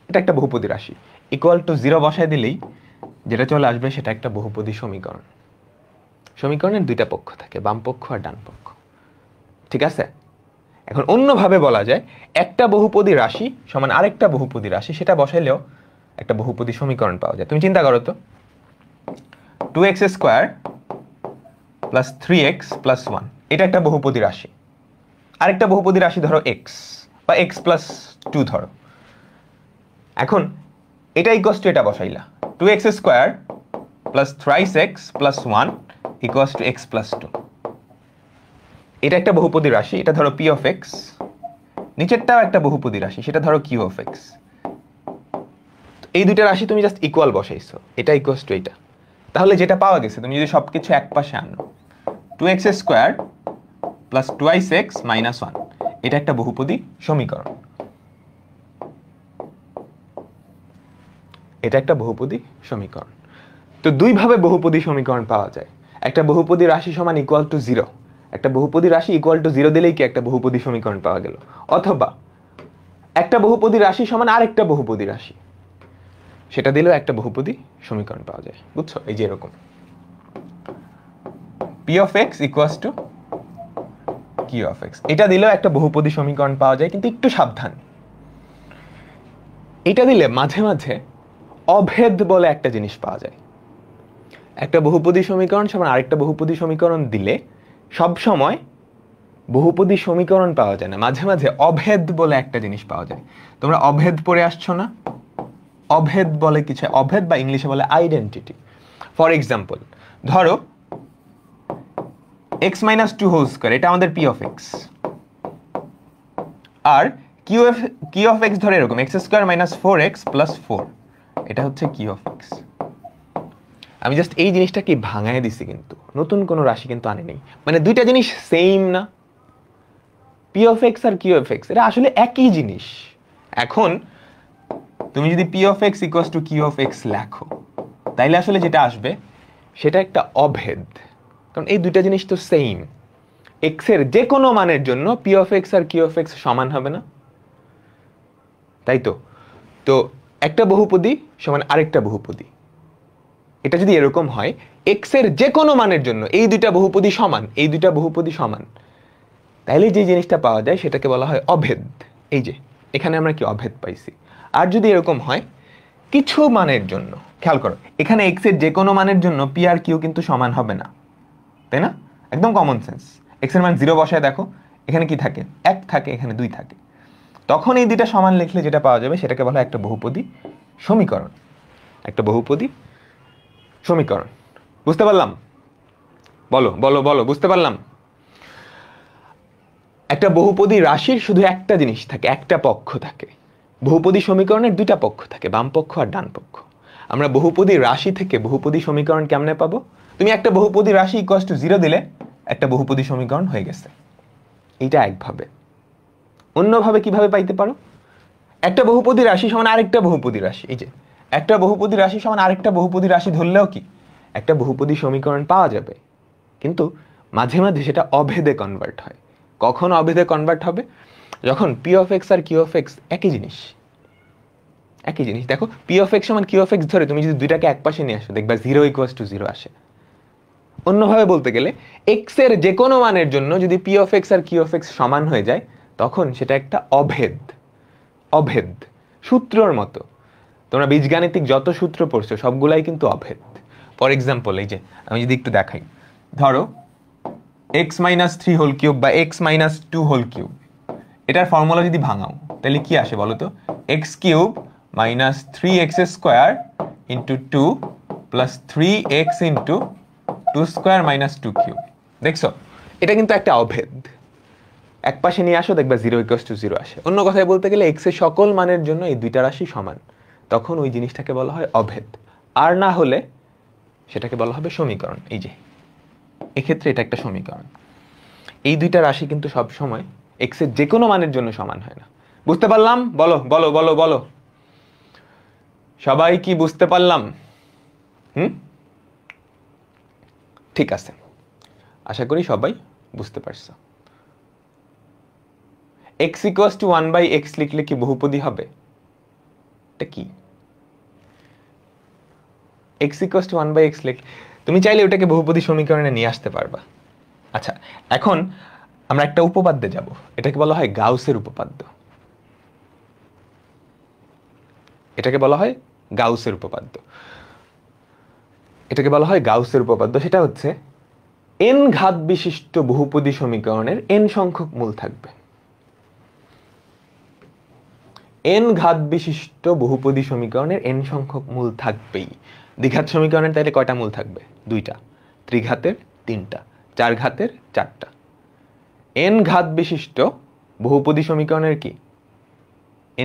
এটা একটা বহুপদী রাশি, ইকুয়াল টু 0 বসায় দিলেই যেটা চলে আসবে সেটা একটা বহুপদী সমীকরণ। সমীকরণের দুইটা পক্ষ থাকে, বাম পক্ষ আর ডান পক্ষ। ঠিক আছে, এখন অন্যভাবে বলা যায় একটা বহুপদী রাশি সমান আরেকটা বহুপদী রাশি, সেটা বসাইলেও একটা বহুপদী সমীকরণ পাওয়া যায়। তুমি চিন্তা করো তো, 2x square plus 3x plus 1, এটা একটা বহুপদী রাশি। আরেকটা বহুপদী রাশি ধরো x বা x প্লাস 2 ধরো। এখন এটা ইকুয়ালস টু এটা বসাইলা, 2x square plus thrice x plus 1 equals to x plus 2। এটা একটা বহুপদী রাশি, এটা ধরো p of x। নিচেরটাও একটা বহুপদী রাশি, সেটা ধরো q of x। এই দুইটা রাশি তুমি জাস্ট ইকুয়াল বসাইছো, এটা ইকুয়ালস টু এটা। তাহলে যেটা পাওয়া গেছে, তুমি যদি সবকিছু এক পাশে আনো, 2x square plus 2x minus 1, এটা একটা বহুপদী সমীকরণ। এটা একটা বহুপদী সমীকরণ। তো দুইভাবে বহুপদী সমীকরণ পাওয়া যায়। একটা বহুপদী রাশি সমান ইকুয়াল টু 0, একটা বহুপদী রাশি ইকুয়াল টু 0 দিলেই কি একটা বহুপদী সমীকরণ পাওয়া গেল। অথবা একটা বহুপদী রাশি সমান আরেকটা বহুপদী রাশি, সেটা দিলেও একটা বহুপদী সমীকরণ পাওয়া যায়। বুঝছো? এই যে এরকম p of x equals two q of x, এটা দিলেও একটা বহুপদী সমীকরণ পাওয়া যায়। কিন্তু একটু সাবধান, এটা দিলে মাঝে মাঝে অভেদ বলে একটা জিনিস পাওয়া যায়। একটা বহুপদী সমীকরণ সমান আরেকটা বহুপদী সমীকরণ দিলে সব সময় বহুপদী সমীকরণ পাওয়া যায় না, মাঝে মাঝে অভেদ বলে একটা জিনিস পাওয়া যায়। তোমরা অভেদ পড়ে আসছো না? অভেদ বলে কিছু, অভেদ বা ইংলিশে বলে আইডেন্টিটি। ফর এক্সাম্পল, ধরো x minus two whole square, এটা আমাদের পি অফ এক্স, আর কিউ অফ এক্স ধরে এরকম x square minus four x plus four, এটা হচ্ছে কিউ অফ এক্স। আমি জাস্ট এই জিনিসটাকে ভাঙায় দিছি, কিন্তু নতুন কোনো রাশি কিন্তু আনে নেই, মানে দুইটা জিনিস সেম না, পি অফ এক্স আর কিউ অফ এক্স এটা আসলে একই জিনিস। এখন তুমি যদি p of x equals to q of x লেখো, তাইলে আসলে যেটা আসবে সেটা একটা অভেদ, কারণ এই দুইটা জিনিস তো সেম। এক্স এর যে কোনো মানের জন্য পি অফ এক্স আর কিউ অফ এক্স সমান হবে না, তাই তো? তো একটা বহুপদী সমান আরেকটা বহুপদী, এটা যদি এরকম হয় এক্স এর যে কোনো মানের জন্য এই দুইটা বহুপদী সমান, এই দুইটা বহুপদী সমান, তাইলে যে জিনিসটা পাওয়া যায় সেটাকে বলা হয় অভেদ। এই যে এখানে আমরা কি অভেদ পাইছি। আর যদি এরকম হয় কিছু মানের জন্য, খেয়াল করো এখানে এক্স এর যে কোনো মানের জন্য পি আর কিউ কিন্তু সমান হবে না, তাই না? একদম কমন সেন্স। এক্স এর মান 0 বসায় দেখো, এখানে কি থাকে? 1 থাকে, এখানে 2 থাকে। তখন এই দুইটা সমান লিখলে যেটা পাওয়া যাবে সেটাকে বলা হয় একটা বহুপদী সমীকরণ। একটা বহুপদী সমীকরণ, বুঝতে পারলাম? বলো বলো বলো, বুঝতে পারলাম? একটা বহুপদী রাশির শুধু একটা জিনিস থাকে, একটা পক্ষ থাকে। বহুপদী সমীকরণের দুইটা পক্ষ থাকে, বাম পক্ষ আর ডান পক্ষ। আমরা বহুপদী রাশি থেকে বহুপদী সমীকরণ কেমনে পাবো? তুমি একটা বহুপদী রাশি ইকুয়ালস টু 0 দিলে একটা বহুপদী সমীকরণ হয়ে গেছে। এইটা একভাবে। অন্যভাবে কিভাবে পাইতে পারো? একটা বহুপদী রাশি সমান আরেকটা বহুপদী রাশি, এই যে একটা বহুপদী রাশি সমান আরেকটা বহুপদী রাশি ধরলেও কি একটা বহুপদী সমীকরণ পাওয়া যাবে, কিন্তু মাঝে মাঝে সেটা অভেদে কনভার্ট হয়। কখন অভেদে কনভার্ট হবে? যখন পি অফ এক্স আর কিউ অফ এক্স একই জিনিস। একই জিনিস, দেখো পি অফ এক্স সমান কিউ অফ এক্স ধরে তুমি যদি দুইটাকে এক পাশে নিয়ে আসো, দেখবা 0 ইকুয়ালস টু 0 আসে। অন্যভাবে বলতে গেলে এক্স এর যে কোনো মানের জন্য যদি পি অফ এক্স আর কিউ অফ এক্স সমান হয়ে যায়, তখন সেটা একটা অভেদ। অভেদ সূত্রর মতো, তোমরা বীজগাণিতিক যত সূত্র পড়ছো সবগুলাই কিন্তু অভেদ। ফর এক্সাম্পল, এই যে আমি যদি একটু দেখাই, ধরো x minus three whole cube বা x minus two whole cube, এটার ফর্মুলা যদি ভাঙাও তাহলে কি আসে বলো তো? X cube minus three x square into two plus three x into two square minus two cube. দেখছো, এটা কিন্তু একটা অভেদ। এক পাশে নিয়ে আসো, দেখবা 0 ইকুয়ালস টু 0 আসে। অন্য কথায় বলতে গেলে এক্স এর সকল মানের জন্য এই দুইটা রাশি সমান, তখন ওই জিনিসটাকে বলা হয় অভেদ। আর না হলে সেটাকে বলা হবে সমীকরণ। এই যে এক্ষেত্রে এটা একটা সমীকরণ। এই দুইটা রাশি কিন্তু সব সময় এক্স এর যে কোনো মানের জন্য সমান হয় না। বুঝতে পারলাম? বলো বলো বলো বলো, সবাই কি বুঝতে পারলাম? ঠিক আছে, আশা করি সবাই বুঝতে পারছো। এক্স ইকুয়ালস টু 1/x লিখলে কি বহুপদী হবে? এটা কি? এক্স ইকুয়ালস টু 1/x লিখলে তুমি চাইলে ওটাকে বহুপদী সমীকরণে নিয়ে আসতে পারবা। আচ্ছা, এখন আমরা একটা উপপাদ্যে যাব, এটাকে বলা হয় গাউসের উপপাদ্য। এটাকে বলা হয় গাউসের উপপাদ্য। এটাকে বলা হয় গাউসের উপপাদ্য। সেটা হচ্ছে n ঘাত বিশিষ্ট বহুপদী সমীকরণের n সংখ্যক মূল থাকবে। n ঘাত বিশিষ্ট বহুপদী সমীকরণের n সংখ্যক মূল থাকবেই। দ্বিঘাত সমীকরণের তাইলে কয়টা মূল থাকবে? 2টা। ত্রিঘাতের 3টা, চার ঘাতের 4টা। n ঘাত বিশিষ্ট বহুপদী সমীকরণের কি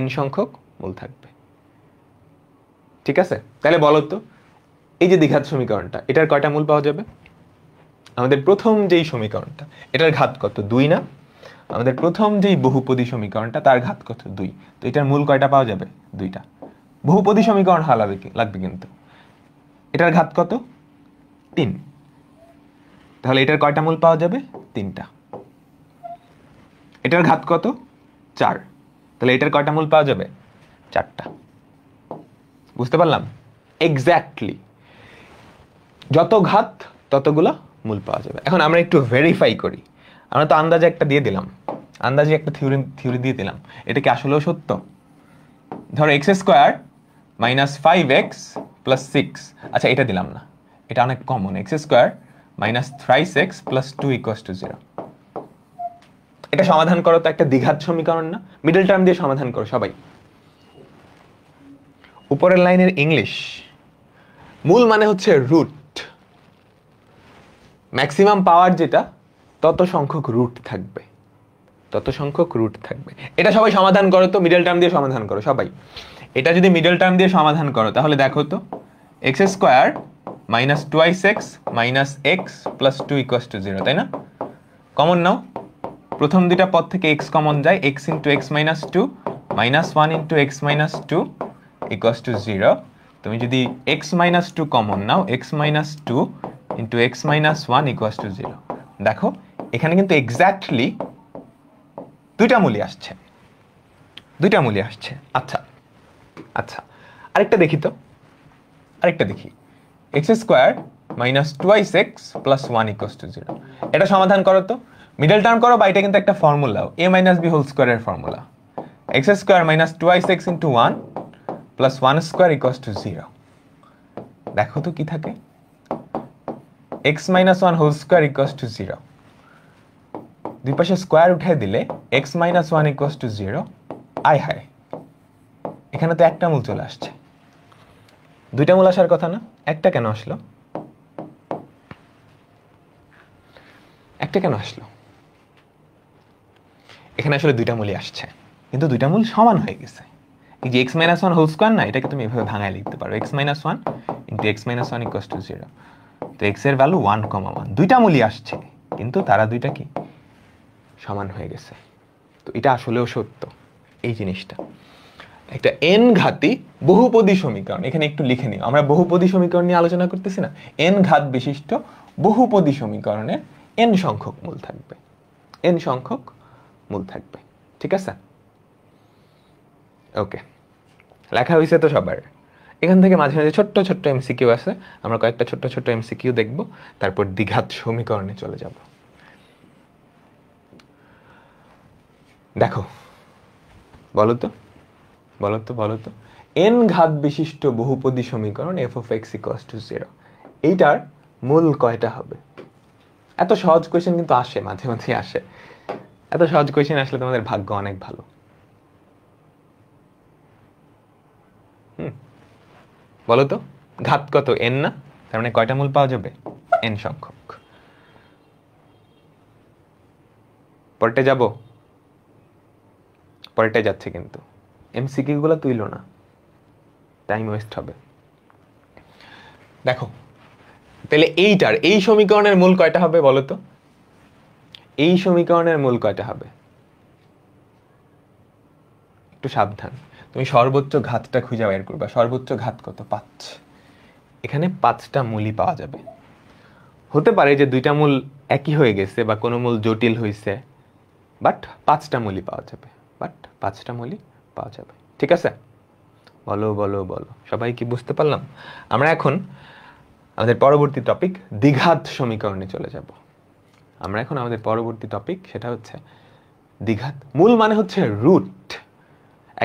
n সংখ্যক মূল থাকবে। ঠিক আছে, তাহলে বলো তো, এই যে দ্বিঘাত সমীকরণটা, এটার কয়টা মূল পাওয়া যাবে? আমাদের প্রথম যেই সমীকরণটা, এটার ঘাত কত? 2 না? আমাদের প্রথম যেই বহুপদী সমীকরণটা, তার ঘাত কত? 2। তো এটার মূল কয়টা পাওয়া যাবে? 2টা। বহুপদী সমীকরণ লাগবে কিন্তু। এটার ঘাত কত? 3। তাহলে এটার কয়টা মূল পাওয়া যাবে? 3টা। এটার ঘাত কত? 4। তাহলে এটার কয়টা মূল পাওয়া যাবে? 4টা। বুঝতে পারলাম? এক্স্যাক্টলি যত ঘাত ততগুলা মূল পাওয়া যাবে। এখন আমরা একটু ভেরিফাই করি। আমরা তো আন্দাজে একটা দিয়ে দিলাম, আন্দাজে একটা থিওরি দিয়ে দিলাম, এটা কি আসলেও সত্য? ধরো x square minus 5x plus 6, আচ্ছা এটা দিলাম না, এটা অনেক common. X square minus thrice x plus 2 equals to 0। এটা সমাধান করো তো, একটা দ্বিঘাত সমীকরণ না? মিডল টার্ম দিয়ে সমাধান করো সবাই। উপরের লাইনের ইংলিশ, মূল মানে হচ্ছে রুট। ম্যাক্সিমাম পাওয়ার যেটা, তত সংখ্যক রুট থাকবে, তত সংখ্যক রুট থাকবে। এটা সবাই সমাধান করো তো, মিডল টার্ম দিয়ে সমাধান করো সবাই। এটা যদি মিডল টার্ম দিয়ে সমাধান করো তাহলে দেখো তো, x square minus twice x minus x plus two equals to zero, তাই না? কমন নাও, প্রথম দুইটা পদ থেকে এক্স কমন যায়, x into x minus two minus one into x minus two equals to zero. তুমি যদি এক্স মাইনাস টু কমন নাও, x minus two into x minus one equals to zero. দেখো এখানে কিন্তু এক্স্যাক্টলি দুইটা মূলই আসছে, দুইটা মূলই আসছে। আচ্ছা আচ্ছা, আরেকটা দেখি তো, আরেকটা দেখি। X square minus twice x plus one equals to zero, এটা সমাধান করো তো, মিডল টার্ম করো, বা এটা কিন্তু একটা ফর্মুলাও, এ মাইনাস বি হোল স্কোয়ারের formula. X square minus twice x into one plus one square equals to zero. দেখো তো কি থাকে, x minus one whole square equals to zero. দুই পাশে স্কোয়ার উঠে দিলে x minus one equals to zero. আয় হায়, এখানে তো একটা মূল চলে আসছে, দুইটা মূল আসার কথা না? একটা কেন আসলো? একটা কেন আসলো? এখানে আসলে দুইটা মূলই আসছে, কিন্তু দুইটা মূল সমান হয়ে গেছে। এই যে x minus one whole square না, এটাকে তুমি এভাবে ভাঙায় লিখতে পারো, x minus one into x minus one equals to zero. তো এক্স এর ভ্যালু 1,1, দুইটা মূলই আসছে, কিন্তু তারা দুইটা কি সমান হয়ে গেছে। তো এটা আসলেও সত্য এই জিনিসটা। একটা এন ঘাতি বহুপদী সমীকরণ, এখানে একটু লিখে নিও, আমরা বহুপদী সমীকরণ নিয়ে আলোচনা করতেছি না। এন ঘাত বিশিষ্ট বহুপদী সমীকরণের এন সংখ্যক মূল থাকবে, এন সংখ্যক মূল থাকবে, ঠিক আছে? ওকে, লেখা হয়েছে তো সবার? এখান থেকে মাঝে মাঝে ছোট্ট ছোট্ট এমসিকিউ আছে, আমরা কয়েকটা ছোট্ট ছোট্ট এমসিকিউ দেখব, তারপর দ্বিঘাত সমীকরণে চলে যাব। দেখো, বলো তো বলো তো বলো তো, এন ঘাত বিশিষ্ট বহুপদী সমীকরণ F of x equals two zero, এইটার মূল কয়টা হবে? এত সহজ কোয়েশ্চেন কিন্তু আসে, মাঝে মাঝে আসে। এত সহজ কোয়েশ্চেন আসলে তোমাদের ভাগ্য অনেক ভালো। বলো তো, ঘাত কত? এন না? তার মানে কয়টা মূল পাওয়া যাবে? এন সংখ্যক। পরেরটা যাব, পরেরটা যাচ্ছে, কিন্তু এমসিকিউ গুলো তুইলো না, টাইম ওয়েস্ট হবে। দেখো তাহলে এইটার, এই সমীকরণের মূল কয়টা হবে বলো তো? এই সমীকরণের মূল কয়টা হবে? একটু সাবধান, তুমি সর্বোচ্চ ঘাতটা খুঁজে বের করবা। সর্বোচ্চ ঘাত কত? 5। এখানে 5টা মূলই পাওয়া যাবে। হতে পারে যে দুইটা মূল একই হয়ে গেছে বা কোনো মূল জটিল হয়েছে, বাট 5টা মূলই পাওয়া যাবে, বাট 5টা মূলই পাওয়া যাবে, ঠিক আছে? বলো বলো বলো, সবাই কি বুঝতে পারলাম? আমরা এখন আমাদের পরবর্তী টপিক দ্বিঘাত সমীকরণে চলে যাব। আমরা এখন আমাদের পরবর্তী টপিক, সেটা হচ্ছে দ্বিঘাত। মূল মানে হচ্ছে রুট।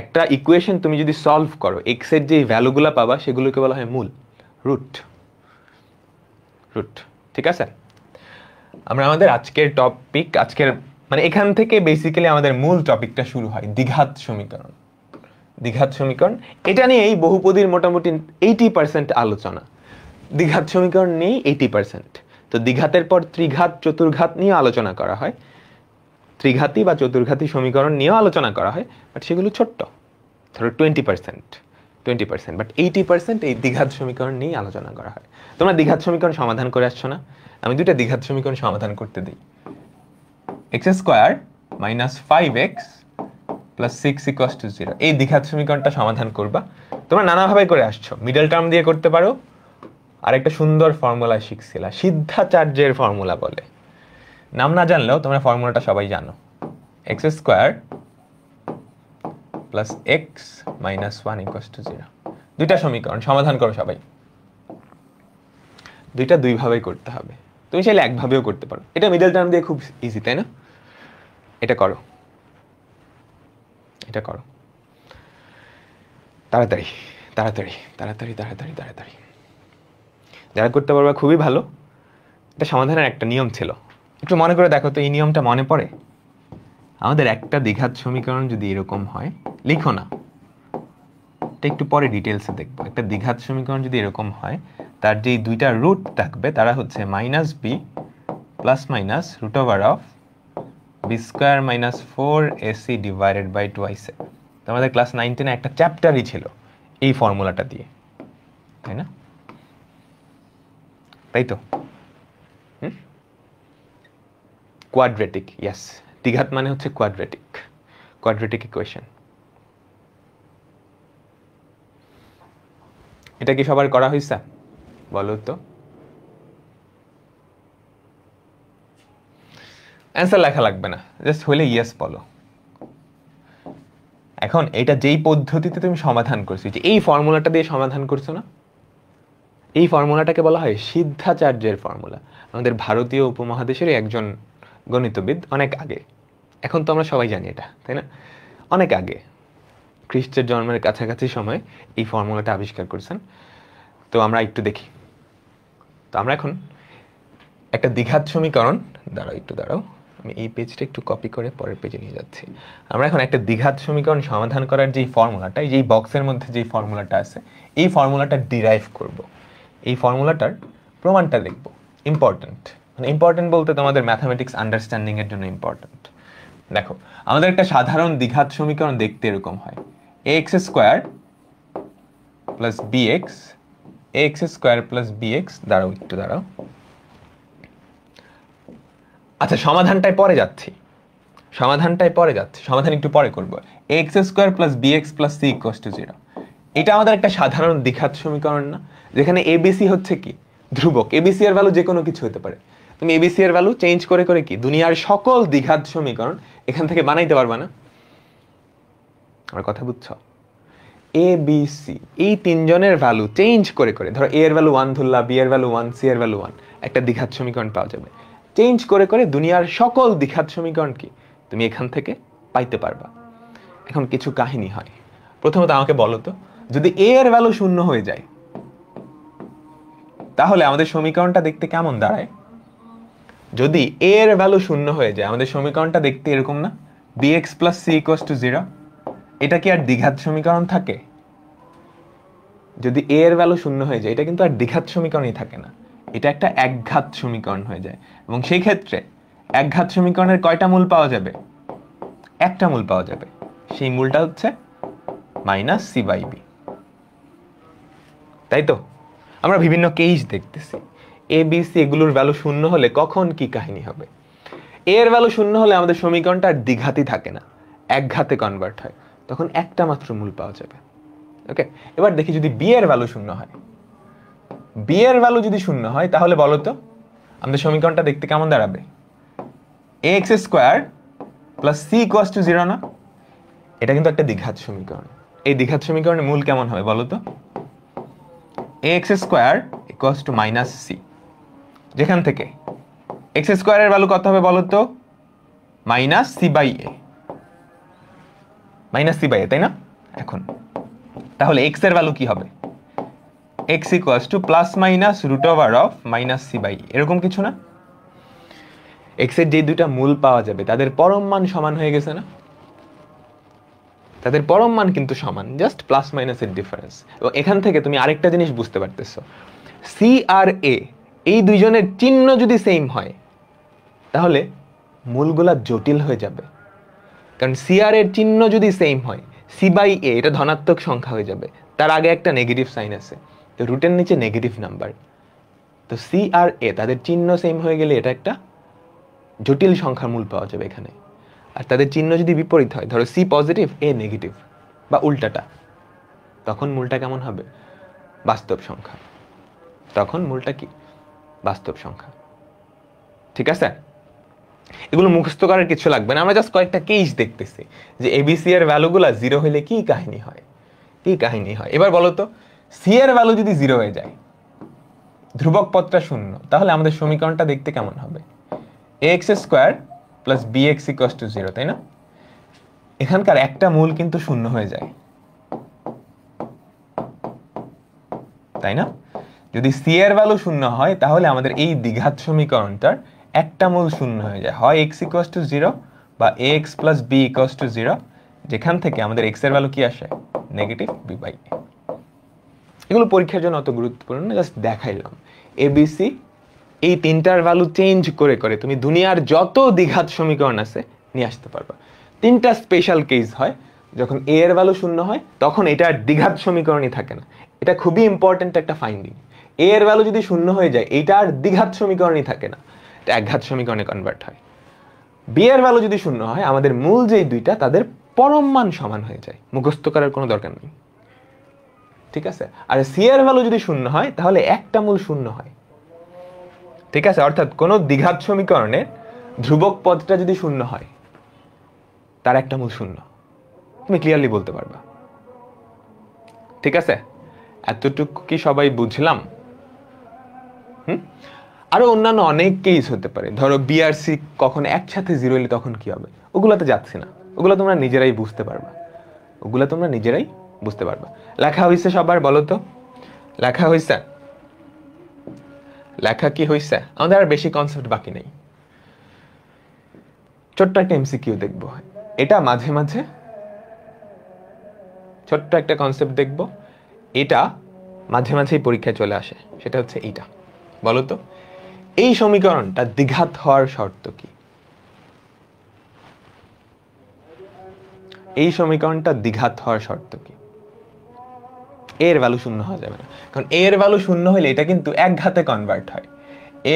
একটা ইকুয়েশন তুমি যদি সলভ করো, এক্স এর যে ভ্যালুগুলো পাবা সেগুলোকে বলা হয় মূল, রুট, রুট, ঠিক আছে? আমরা আমাদের আজকের টপিক, আজকের মানে এখান থেকে বেসিক্যালি আমাদের মূল টপিকটা শুরু হয়, দ্বিঘাত সমীকরণ। দ্বিঘাত সমীকরণ, এটা নিয়েই বহুপদীর মোটামুটি 80% আলোচনা। দ্বিঘাত সমীকরণ নিয়েই 80%। তো দ্বিঘাতের পর ত্রিঘাত, চতুর্ঘাত নিয়ে আলোচনা করা হয়, ত্রিঘাতী বা চতুর্ঘাতী সমীকরণ নিয়েও আলোচনা করা হয়, বাট সেগুলো ছোট্ট, ধরো 20%, বাট 80% এই দ্বিঘাত সমীকরণ নিয়েই আলোচনা করা হয়। তোমরা দ্বিঘাত সমীকরণ সমাধান করে আসছো না? আমি দুইটা দ্বিঘাত সমীকরণ সমাধান করতে দিই। X square minus 5x plus 6 equals to 0, এই দ্বিঘাত সমীকরণটা সমাধান করবা। তোমরা নানাভাবে করে আসছো, মিডল টার্ম দিয়ে করতে পারো, আর একটা সুন্দর ফর্মুলা শিখছিলা, সিদ্ধাচার্যের ফর্মুলা বলে। নাম না জানলেও তোমরা ফর্মুলাটা সবাই জানো, x square plus x minus 1 equals to 0। দুইটা সমীকরণ সমাধান করো সবাই। দুইটা দুইভাবেই করতে হবে, তুমি চাইলে একভাবেও করতে পারো। এটা মিডল টার্ম দিয়ে খুব ইজি, তাই না? এটা করো, এটা করো, তাড়াতাড়ি তাড়াতাড়ি তাড়াতাড়ি তাড়াতাড়ি তাড়াতাড়ি। যারা করতে পারবা খুবই ভালো। এটা সমাধানের একটা নিয়ম ছিল, একটু মনে করে দেখো তো, এই নিয়মটা মনে পড়ে? আমাদের একটা দ্বিঘাত সমীকরণ যদি এরকম হয়, লিখো না, এটা একটু পরে ডিটেলসে দেখবো। একটা দ্বিঘাত সমীকরণ যদি এরকম হয়, তার যেই দুইটা রুট থাকবে তারা হচ্ছে -b plus minus root over of b square minus 4ac divided by 2ac। তো আমাদের ক্লাস 9-10 একটা চ্যাপ্টারই ছিল এই ফর্মুলাটা দিয়ে, তাই না? তাই তো? কোয়াড্রেটিক, ইয়েস, দ্বিঘাত মানে হচ্ছে কোয়াড্রেটিক ইকুয়েশন। এটা কি সবার করা হয়েছে? বলো তো। অ্যান্সার লেখা লাগবে না, জাস্ট হলে ইয়েস বলো। এখন এটা যেই পদ্ধতিতে তুমি সমাধান করছো, যে এই ফর্মুলাটা দিয়ে সমাধান করছো না, এই ফর্মুলাটাকে বলা হয় সিদ্ধাচার্যের ফর্মুলা। আমাদের ভারতীয় উপমহাদেশের একজন গণিতবিদ অনেক আগে, এখন তো আমরা সবাই জানি এটা, তাই না? অনেক আগে, খ্রিস্টের জন্মের কাছাকাছি সময় এই ফর্মুলাটা আবিষ্কার করেছেন। তো আমরা একটু দেখি। তো আমরা এখন একটা দ্বিঘাত সমীকরণ, দাঁড়াও আমি এই পেজটা একটু কপি করে পরের পেজে নিয়ে যাচ্ছি। আমরা এখন একটা দ্বিঘাত সমীকরণ সমাধান করার যেই ফর্মুলাটা, যেই বক্সের মধ্যে যেই ফর্মুলাটা আছে, এই ফর্মুলাটা ডিরাইভ করব। এই ফর্মুলাটার প্রমাণটা দেখব। ইম্পর্টেন্ট, মানে ইম্পর্টেন্ট বলতে তোমাদের ম্যাথামেটিক্স আন্ডারস্ট্যান্ডিং এর জন্য ইম্পর্টেন্ট। দেখো, আমাদের একটা সাধারণ দ্বিঘাত সমীকরণ দেখতে এরকম হয়, ax square plus bx, ax square plus bx। দাঁড়াও। আচ্ছা, সমাধানটাই পরে যাচ্ছি, সমাধান একটু পরে করবো। ax square plus bx plus c equals to 0, এটা আমাদের একটা সাধারণ দ্বিঘাত সমীকরণ না, যেখানে abc হচ্ছে কি ধ্রুবক। abc এর ভ্যালু যে কোনো কিছু হতে পারে। তুমি abc এর ভ্যালু চেঞ্জ করে করে কি দুনিয়ার সকল দ্বিঘাত সমীকরণ এখান থেকে বানাইতে পারবা না? আমার কথা বুঝছো? এ বি সি এই তিনজনের ভ্যালু চেঞ্জ করে করে, ধরো a এর ভ্যালু 1 ধরলা, b এর ভ্যালু 1, c এর ভ্যালু 1, একটা দ্বিঘাত সমীকরণ পাওয়া যাবে। চেঞ্জ করে করে দুনিয়ার সকল দ্বিঘাত সমীকরণ কি তুমি এখান থেকে পাইতে পারবা। এখন কিছু কাহিনী হয়। প্রথমত আমাকে বলো তো, যদি a এর ভ্যালু 0 হয়ে যায়, তাহলে আমাদের সমীকরণটা দেখতে কেমন দাঁড়ায়? যদি a এর ভ্যালু 0 হয়ে যায়, আমাদের সমীকরণটা দেখতে এরকম না, bx plus c equals to 0। এটা কি আর দ্বিঘাত সমীকরণ থাকে? যদি a এর ভ্যালু 0 হয়ে যায়, এটা কিন্তু আর দ্বিঘাত সমীকরণই থাকে না, এটা একটা একঘাত সমীকরণ হয়ে যায়। এবং সেই ক্ষেত্রে একঘাত সমীকরণের কয়টা মূল পাওয়া যাবে? একটা মূল পাওয়া যাবে, সেই মূলটা হচ্ছে -c/b। তাই তো? আমরা বিভিন্ন কেস দেখতেছি, a b c এগুলোর ভ্যালু 0 হলে কখন কি কাহিনী হবে। a এর ভ্যালু 0 হলে আমাদের সমীকরণটা আর দ্বিঘাতই থাকে না, একঘাতে কনভার্ট হয়, তখন একটা মাত্র মূল পাওয়া যাবে। ওকে, এবার দেখি যদি b এর ভ্যালু 0 হয়। b এর ভ্যালু যদি 0 হয়, তাহলে বলো তো আমাদের সমীকরণটা দেখতে কেমন দাঁড়াবে? ax square plus c equals to 0 না? এটা কিন্তু একটা দ্বিঘাত সমীকরণ। এই দ্বিঘাত সমীকরণের মূল কেমন হবে বলো তো? ax square equals to -c, যেখান থেকে x স্কয়ারের ভ্যালু কত হবে বলো তো? -c/a, তাই না? এখন তাহলে x এর ভ্যালু কি হবে? x equals to plus minus root over of -c/a, এরকম কিছু না? x এর যে দুইটা মূল পাওয়া যাবে তাদের পরম মান সমান হয়ে গেছে না? তাদের পরম মান কিন্তু সমান, জাস্ট প্লাস মাইনাসের ডিফারেন্স। এবং এখান থেকে তুমি আরেকটা জিনিস বুঝতে পারতেছো, c আর a এই দুইজনের চিহ্ন যদি সেম হয়, তাহলে মূলগুলা জটিল হয়ে যাবে। কারণ c আর এর চিহ্ন যদি সেম হয়, c/a এটা ধনাত্মক সংখ্যা হয়ে যাবে, তার আগে একটা নেগেটিভ সাইন আছে, তো রুটের নিচে নেগেটিভ নাম্বার। তো c আর a তাদের চিহ্ন সেম হয়ে গেলে এটা একটা জটিল সংখ্যার মূল পাওয়া যাবে এখানে। আর তাদের চিহ্ন যদি বিপরীত হয়, ধরো c পজিটিভ a নেগেটিভ বা উল্টাটা, তখন মূলটা কেমন হবে? বাস্তব সংখ্যা। তখন মূলটা কি? বাস্তব সংখ্যা। ঠিক আছে? এগুলো মুখস্থ করার কিছু লাগবে না, আমরা জাস্ট কয়েকটা কেস দেখতেছি যে abc এর ভ্যালুগুলা 0 হলে কি কাহিনী হয়। এবার বলো তো, c এর ভ্যালু যদি 0 হয়ে যায়, ধ্রুবক পদটা 0, তাহলে আমাদের সমীকরণটা দেখতে কেমন হবে? ax square plus bx equals to 0, তাই না? এখানকার একটা মূল কিন্তু 0 হয়ে যায়, তাই না? যদি c এর ভ্যালু 0 হয়, তাহলে আমাদের এই দ্বিঘাত সমীকরণটার একটা মূল 0 হয়ে যায়, হয় x ইকুয়ালস টু 0 বা ax plus b equals to 0, যেখান থেকে আমাদের x এর ভ্যালু কি আসে, নেগেটিভ b বাই a। এগুলো পরীক্ষার জন্য অত গুরুত্বপূর্ণ না, জাস্ট দেখাইলাম। এবিসি এই তিনটার ভ্যালু চেঞ্জ করে করে তুমি দুনিয়ার যত দ্বিঘাত সমীকরণ আছে নিয়ে আসতে পারবা। তিনটা স্পেশাল কেস হয়, যখন এ এর ভ্যালু শূন্য হয় তখন এটা দ্বিঘাত সমীকরণই থাকে না। এটা খুবই ইম্পর্টেন্ট একটা ফাইন্ডিং। এ এর ভ্যালু যদি শূন্য হয়ে যায় এটা আর দ্বিঘাত সমীকরণই থাকে না, এটা একঘাত সমীকরণে কনভার্ট হয়। বি এর ভ্যালু যদি শূন্য হয় আমাদের মূল যেই দুইটা তাদের পরম মান সমান হয়ে যায়, মুখস্থ করার কোনো দরকার নেই, ঠিক আছে। আর সি এর ভ্যালু যদি শূন্য হয় তাহলে একটা মূল শূন্য হয়, ঠিক আছে। অর্থাৎ কোন দ্বিঘাত সমীকরণের ধ্রুবক পদটা যদি শূন্য হয় তার একটা মূল শূন্য, তুমি ক্লিয়ারলি বলতে পারবা, ঠিক আছে। এতটুকু কি সবাই বুঝলাম? আরো অন্যান্য অনেক কেস হতে পারে, ধরো বি আর সি কখন একসাথে জিরো এলে তখন কি হবে, ওগুলাতে যাচ্ছি না, ওগুলো তোমরা নিজেরাই বুঝতে পারবা, ওগুলো তোমরা নিজেরাই বুঝতে পারবা। লেখা হয়েছে সবার, বলো তো লেখা হয়েছে? লেখা কি হয়েছে? আমাদের আর বেশি কনসেপ্ট বাকি নেই। ছোট্ট একটা এমসিকিউ দেখবো, এটা মাঝে মাঝে ছোট্ট একটা কনসেপ্ট দেখবো, এটা মাঝে মাঝেই পরীক্ষায় চলে আসে, সেটা হচ্ছে এইটা। বলো তো এই সমীকরণটা দ্বিঘাত হওয়ার শর্ত কি? এই সমীকরণটা দ্বিঘাত হওয়ার শর্ত কি? এর ভ্যালু শূন্য হওয়া যাবে না, কারণ এর ভ্যালু শূন্য হলে এটা কিন্তু এক ঘাতে কনভার্ট হয়।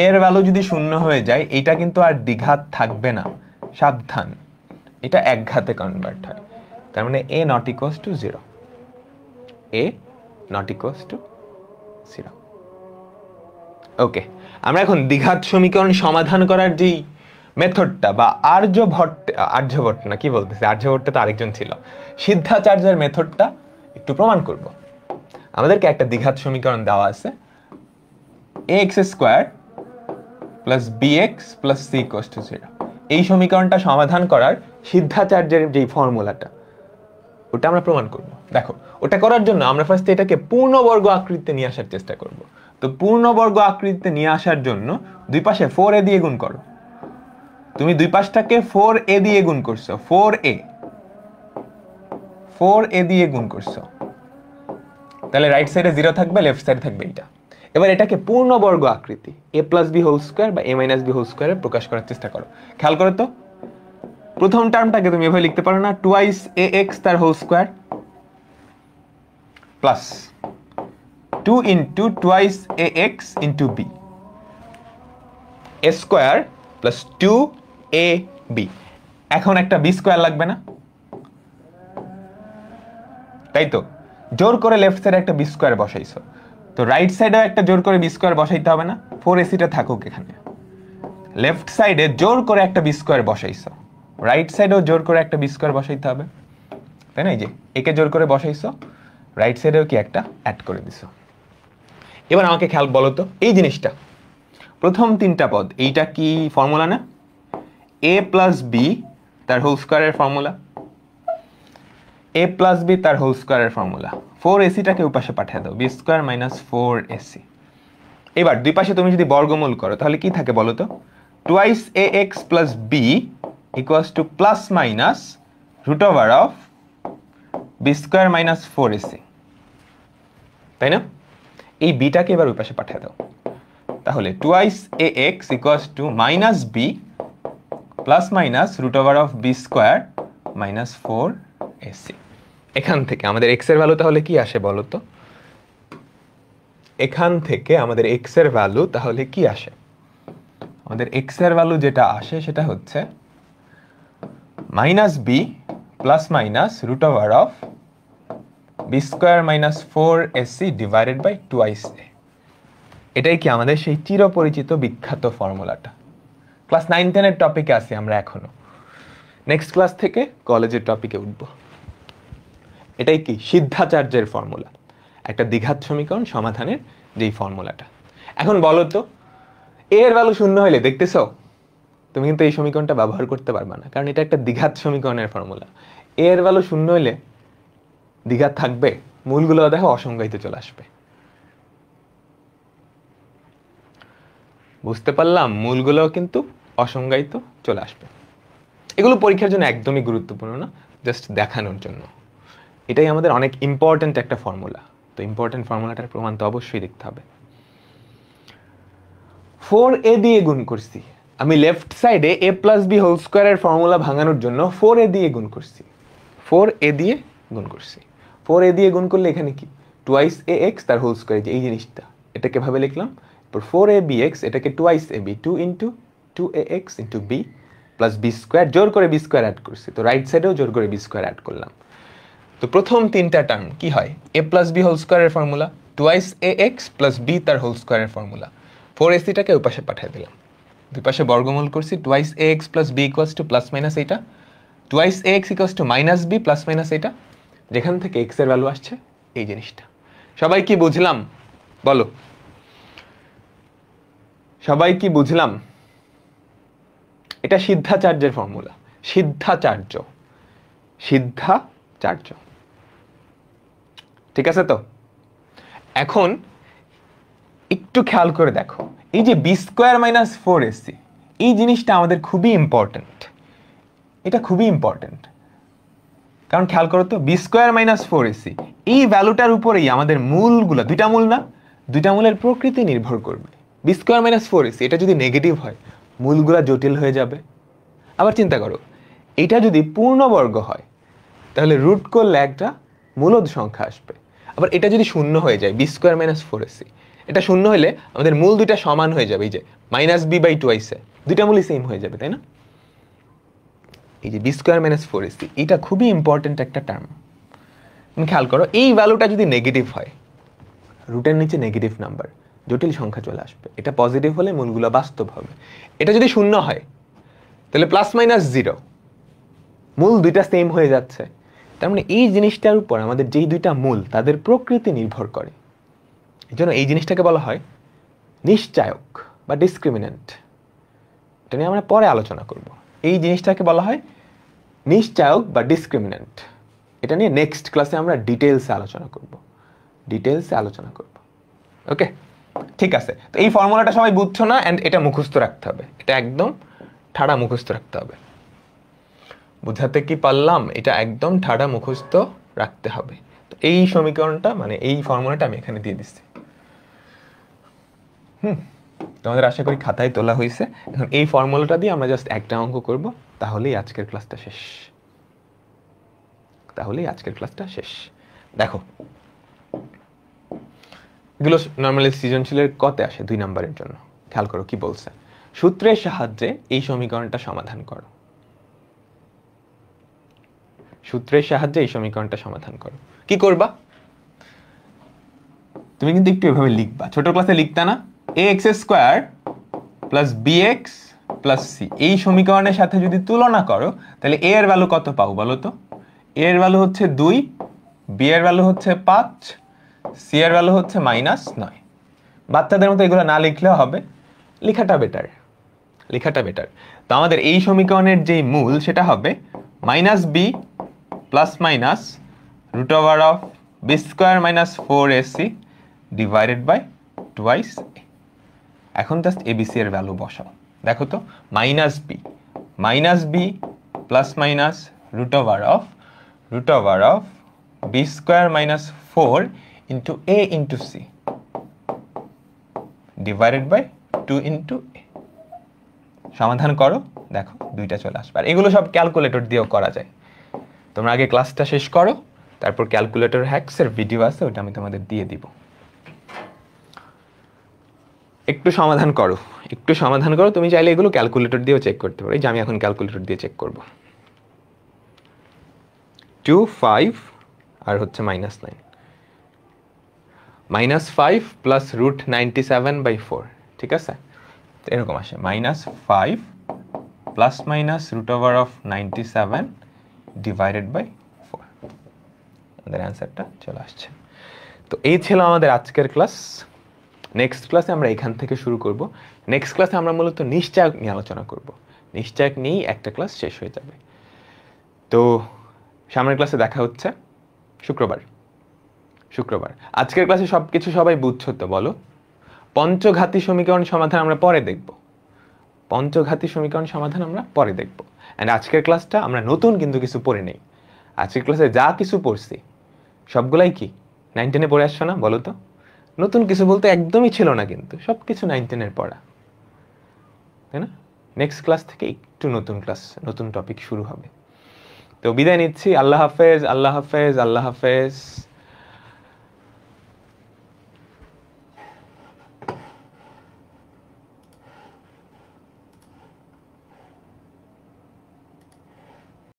এর ভ্যালু যদি শূন্য হয়ে যায় এটা কিন্তু আর দ্বিঘাত থাকবে না, সাবধান, এটা এক ঘাতে কনভার্ট হয়। তার মানে a not equals to 0, a not equals to 0। Okay, আমরা এখন দ্বিঘাত সমীকরণ সমাধান করার যেই মেথডটা বা আর্যভট্ট না কি বলতেছে, আর্যভট্ট তো আরেকজন ছিল, সিদ্ধাচার্যের মেথডটা একটু প্রমাণ করব। আমাদেরকে একটা দ্বিঘাত সমীকরণ দেওয়া আছে, ax square plus bx plus c equals to 0। এই সমীকরণটা সমাধান করার সিদ্ধাচার্যের যেই ফর্মুলাটা ওটা আমরা প্রমাণ করব। দেখো, ওটা করার জন্য আমরা ফার্স্টে এটাকে পূর্ণবর্গ আকৃতিতে নিয়ে আসার চেষ্টা করব। তো পূর্ণবর্গ আকৃতিতে নিয়ে আসার জন্য দুই পাশে 4a দিয়ে গুণ করো। তুমি দুই পাশটাকে 4a দিয়ে গুণ করছো, 4a দিয়ে গুণ করছো, তাহলে রাইট সাইডে 0 থাকবে, লেফট সাইডে থাকবে এটা। এবার এটাকে পূর্ণবর্গ আকৃতি a plus b whole square বা a মাইনাস b হোল স্কয়ারে প্রকাশ করার চেষ্টা করো। খেয়াল করো তো, প্রথম টার্মটাকে তুমি এভাবে লিখতে পারো না, টুয়াইস ax তার whole square plus 2 into twice ax into b, a square plus 2ab। এখন একটা b স্কয়ার লাগবে না, তাই তো? জোর করে লেফট সাইডে একটা b স্কয়ার বসাইছো, তো রাইট সাইডেও একটা জোর করে b স্কয়ার বসাইতে হবে না? 4ac টা থাকুক এখানে। লেফট সাইডে জোর করে একটা b স্কয়ার বসাইছো, রাইট সাইডেও জোর করে একটা b স্কয়ার বসাইতে হবে, তাই না? এই যে একে জোর করে বসাইছো, রাইট সাইডেও কি একটা অ্যাড করে দিছো। এবার আমাকে খেয়াল বলো তো এই জিনিসটা, প্রথম তিনটা পদ, এইটা কি ফর্মুলা না? a প্লাস b তার হোল স্কয়ারের ফর্মুলা, a প্লাস b তার হোল স্কয়ারের ফর্মুলা। 4ac টাকে উপাশে পাঠিয়ে দাও, b স্কয়ার মাইনাস 4ac। এবার দুই পাশে তুমি যদি বর্গমূল করো তাহলে কি থাকে বলো তো? Twice ax plus b equals to plus minus root over of b square minus 4ac, তাই না? এই বিটাকে এবার ওই পাশে পাঠিয়ে দাও, তাহলে twice ax equals to minus b plus minus root over of b square minus 4ac। এখান থেকে আমাদের x এর ভ্যালু তাহলে কি আসে বলো তো? এখান থেকে আমাদের x এর ভ্যালু তাহলে কি আসে? আমাদের x এর ভ্যালু যেটা আসে সেটা হচ্ছে minus b plus minus root over of b square minus 4ac divided by twice a। এটাই কি আমাদের সেই চিরপরিচিত বিখ্যাত ফর্মুলাটা। ক্লাস 9-10 এর টপিকে আছি আমরা এখনো, নেক্সট ক্লাস থেকে কলেজের টপিকে উঠব। এটাই কি সিদ্ধাচার্যের ফর্মুলা, একটা দ্বিঘাত সমীকরণ সমাধানের যেই ফর্মুলাটা। এখন বলো তো, এর ভ্যালু শূন্য হইলে দেখতেছো তুমি কিন্তু এই সমীকরণটা ব্যবহার করতে পারবে না, কারণ এটা একটা দ্বিঘাত সমীকরণের ফর্মুলা। এর ভ্যালু শূন্য হইলে দ্বিঘাত থাকবে, মূলগুলো দেখো অসংজ্ঞায়িত চলে আসবে। বুঝতে পারলাম? মূলগুলো কিন্তু অসংজ্ঞায়িত চলে আসবে। এগুলো পরীক্ষার জন্য একদমই গুরুত্বপূর্ণ না, জাস্ট দেখানোর জন্য। এটাই আমাদের অনেক ইম্পর্ট্যান্ট একটা ফর্মুলা। তো ইম্পর্ট্যান্ট ফর্মুলাটার প্রমাণ তো অবশ্যই দেখতে হবে। 4a দিয়ে গুণ করছি, আমি লেফট সাইডে a প্লাস বি হোল স্কোয়ারের ফর্মুলা ভাঙানোর জন্য 4a দিয়ে গুণ করছি। 4a দিয়ে গুণ করছি। 4a দিয়ে গুণ করলে এখানে কি টুয়াইস এ এক্স তার হোল স্কোয়ার, এই জিনিসটা এটাকে ভাবে লিখলাম। এরপর 4abx এটাকে twice ab 2 into 2ax into b plus b square, জোর করে বি স্কোয়ার অ্যাড করছি, তো রাইট সাইডেও জোর করে বি স্কোয়ার অ্যাড করলাম। তো প্রথম তিনটা টার্ম কি হয়, a প্লাস বি হোল স্কোয়ারের formula, twice a x plus b তার হোল স্কোয়ারের ফর্মুলা, 4ac-টাকে ওই পাশে পাঠিয়ে দিলাম, দুই পাশে বর্গমূল করছি, twice a x plus b equals to plus minus এইটা, twice a x equals to minus b plus minus এইটা, যেখান থেকে এক্স এর ভ্যালু আসছে এই জিনিসটা। সবাই কি বুঝলাম বলো, সবাই কি বুঝলাম? এটা সিদ্ধাচার্যের ফর্মুলা, সিদ্ধাচার্য, সিদ্ধাচার্য, ঠিক আছে? তো এখন একটু খেয়াল করে দেখো, এই যে বি স্কোয়ার মাইনাস 4ac, এই জিনিসটা আমাদের খুবই ইম্পর্টেন্ট, এটা খুবই ইম্পর্টেন্ট। কারণ খেয়াল করো তো, বি স্কোয়ার মাইনাস 4ac এই ভ্যালুটার উপরেই আমাদের মূলগুলো, দুইটা মূল না, দুইটা মূলের প্রকৃতি নির্ভর করবে। বি স্কোয়ার মাইনাস 4ac এটা যদি নেগেটিভ হয়, মূলগুলা জটিল হয়ে যাবে। আবার চিন্তা করো, এটা যদি পূর্ণবর্গ হয় তাহলে রুট করলে একটা মূলদ সংখ্যা আসবে। আবার এটা যদি শূন্য হয়ে যায়, বি স্কোয়ার মাইনাস 4ac, এটা শূন্য হলে আমাদের মূল দুইটা সমান হয়ে যাবে, এই যে মাইনাস বি বাই টুয়াইসে দুইটা মূলই সেম হয়ে যাবে, তাই না? এই যে বি স্কোয়ার মাইনাস 4ac এটা খুবই ইম্পর্টেন্ট একটা টার্ম। তুমি খেয়াল করো, এই ভ্যালুটা যদি নেগেটিভ হয়, রুটের নিচে নেগেটিভ নাম্বার, জটিল সংখ্যা চলে আসবে। এটা পজিটিভ হলে মূলগুলো বাস্তব হবে। এটা যদি শূন্য হয় তাহলে প্লাস মাইনাস 0, মূল দুইটা সেম হয়ে যাচ্ছে। তার মানে এই জিনিসটার উপর আমাদের যেই দুইটা মূল তাদের প্রকৃতি নির্ভর করে। এই জন্য এই জিনিসটাকে বলা হয় নিশ্চায়ক বা ডিসক্রিমিনেন্ট। এটা নিয়ে আমরা পরে আলোচনা করব। এই জিনিসটাকে বলা হয় নিশ্চায়ক বা ডিসক্রিমিনেন্ট। এটা নিয়ে নেক্সট ক্লাসে আমরা ডিটেলসে আলোচনা করব, ডিটেলসে আলোচনা করব। ওকে, ঠিক আছে। তো এই ফর্মুলাটা সবাই বুঝছো না, অ্যান্ড এটা মুখস্থ রাখতে হবে, এটা একদম ঠাড়া মুখস্থ রাখতে হবে। বুঝাতে কি পারলাম? এটা একদম ঠাড়া মুখস্থ রাখতে হবে। তো এই সমীকরণটা মানে এই ফর্মুলাটা আমি এখানে দিয়ে দিচ্ছি। তোমাদের আশা করি খাতায় তোলা হয়েছে। এখন এই ফর্মুলাটা দিয়ে আমরা জাস্ট একটা অঙ্ক করব, তাহলেই আজকের ক্লাসটা শেষ, তাহলেই আজকের ক্লাসটা শেষ। দেখো, এগুলো নর্মালি সৃজনশীলের কতে আসে 2 নম্বরের জন্য। খেয়াল করো কি বলছে, সূত্রের সাহায্যে এই সমীকরণটা সমাধান করো। সূত্রের সাহায্যে এই সমীকরণটা সমাধান করো। কি করবা? তুমি কিন্তু একটু এভাবে লিখবা, ছোট ক্লাসে লিখতা না, ax square plus bx plus c, এই সমীকরণের সাথে যদি তুলনা করো তাহলে a এর ভ্যালু কত পাও বলো তো? a এর ভ্যালু হচ্ছে 2, b এর ভ্যালু হচ্ছে 5, c এর ভ্যালু হচ্ছে -9। বাচ্চাদের মতো এগুলো না লিখলেও হবে, লেখাটা বেটার, লেখাটা বেটার। তো আমাদের এই সমীকরণের যেই মূল সেটা হবে -b plus minus root over of b square minus 4ac divided by twice a। এখন জাস্ট এবিসি এর ভ্যালু বসাও। দেখো তো, -b plus minus root over of b square minus 4 into a into c divided by 2 into a। সমাধান করো, দেখো দুইটা চলে আসবে। আর এগুলো সব ক্যালকুলেটর দিয়েও করা যায়। তোমরা আগে ক্লাসটা শেষ করো, তারপর ক্যালকুলেটর হ্যাকসের ভিডিও আছে, ওটা আমি তোমাদের দিয়ে দিব। একটু সমাধান করো, একটু সমাধান করো। তুমি চাইলে এগুলো ক্যালকুলেটর দিয়েও চেক করতে পারো। এই যে আমি এখন ক্যালকুলেটর দিয়ে চেক করব। 2, 5 আর হচ্ছে -9, -5 প্লাস রুট 97/4, ঠিক আছে? এরকম আসে, -5 plus minus root over of 97 divided by 4। আমাদের অ্যান্সারটা চলে আসছে। তো এই ছিল আমাদের আজকের ক্লাস। নেক্সট ক্লাসে আমরা এখান থেকে শুরু করব। নেক্সট ক্লাসে আমরা মূলত নিশ্চয়ক নিয়ে আলোচনা করব। নিশ্চয়ক নিয়েই একটা ক্লাস শেষ হয়ে যাবে। তো সামনের ক্লাসে দেখা হচ্ছে শুক্রবার। আজকের ক্লাসে সবকিছু সবাই বুঝছো তো? বলো, পঞ্চঘাতী সমীকরণ সমাধান আমরা পরে দেখব। পঞ্চঘাতী সমীকরণ সমাধান আমরা পরে দেখব। অ্যান্ড আজকের ক্লাসটা আমরা নতুন কিন্তু কিছু পড়ে নেই। আজকের ক্লাসে যা কিছু পড়ছি সবগুলাই কি 9, 10-এ পড়ে আসছো না বলো তো? নতুন কিছু বলতে একদমই ছিল না, কিন্তু সব কিছু 9, 10-এর পড়া, তাই না? নেক্সট ক্লাস থেকে একটু নতুন ক্লাস, নতুন টপিক শুরু হবে। তো বিদায় নিচ্ছি। আল্লাহ হাফেজ, আল্লাহ হাফেজ, আল্লাহ হাফেজ।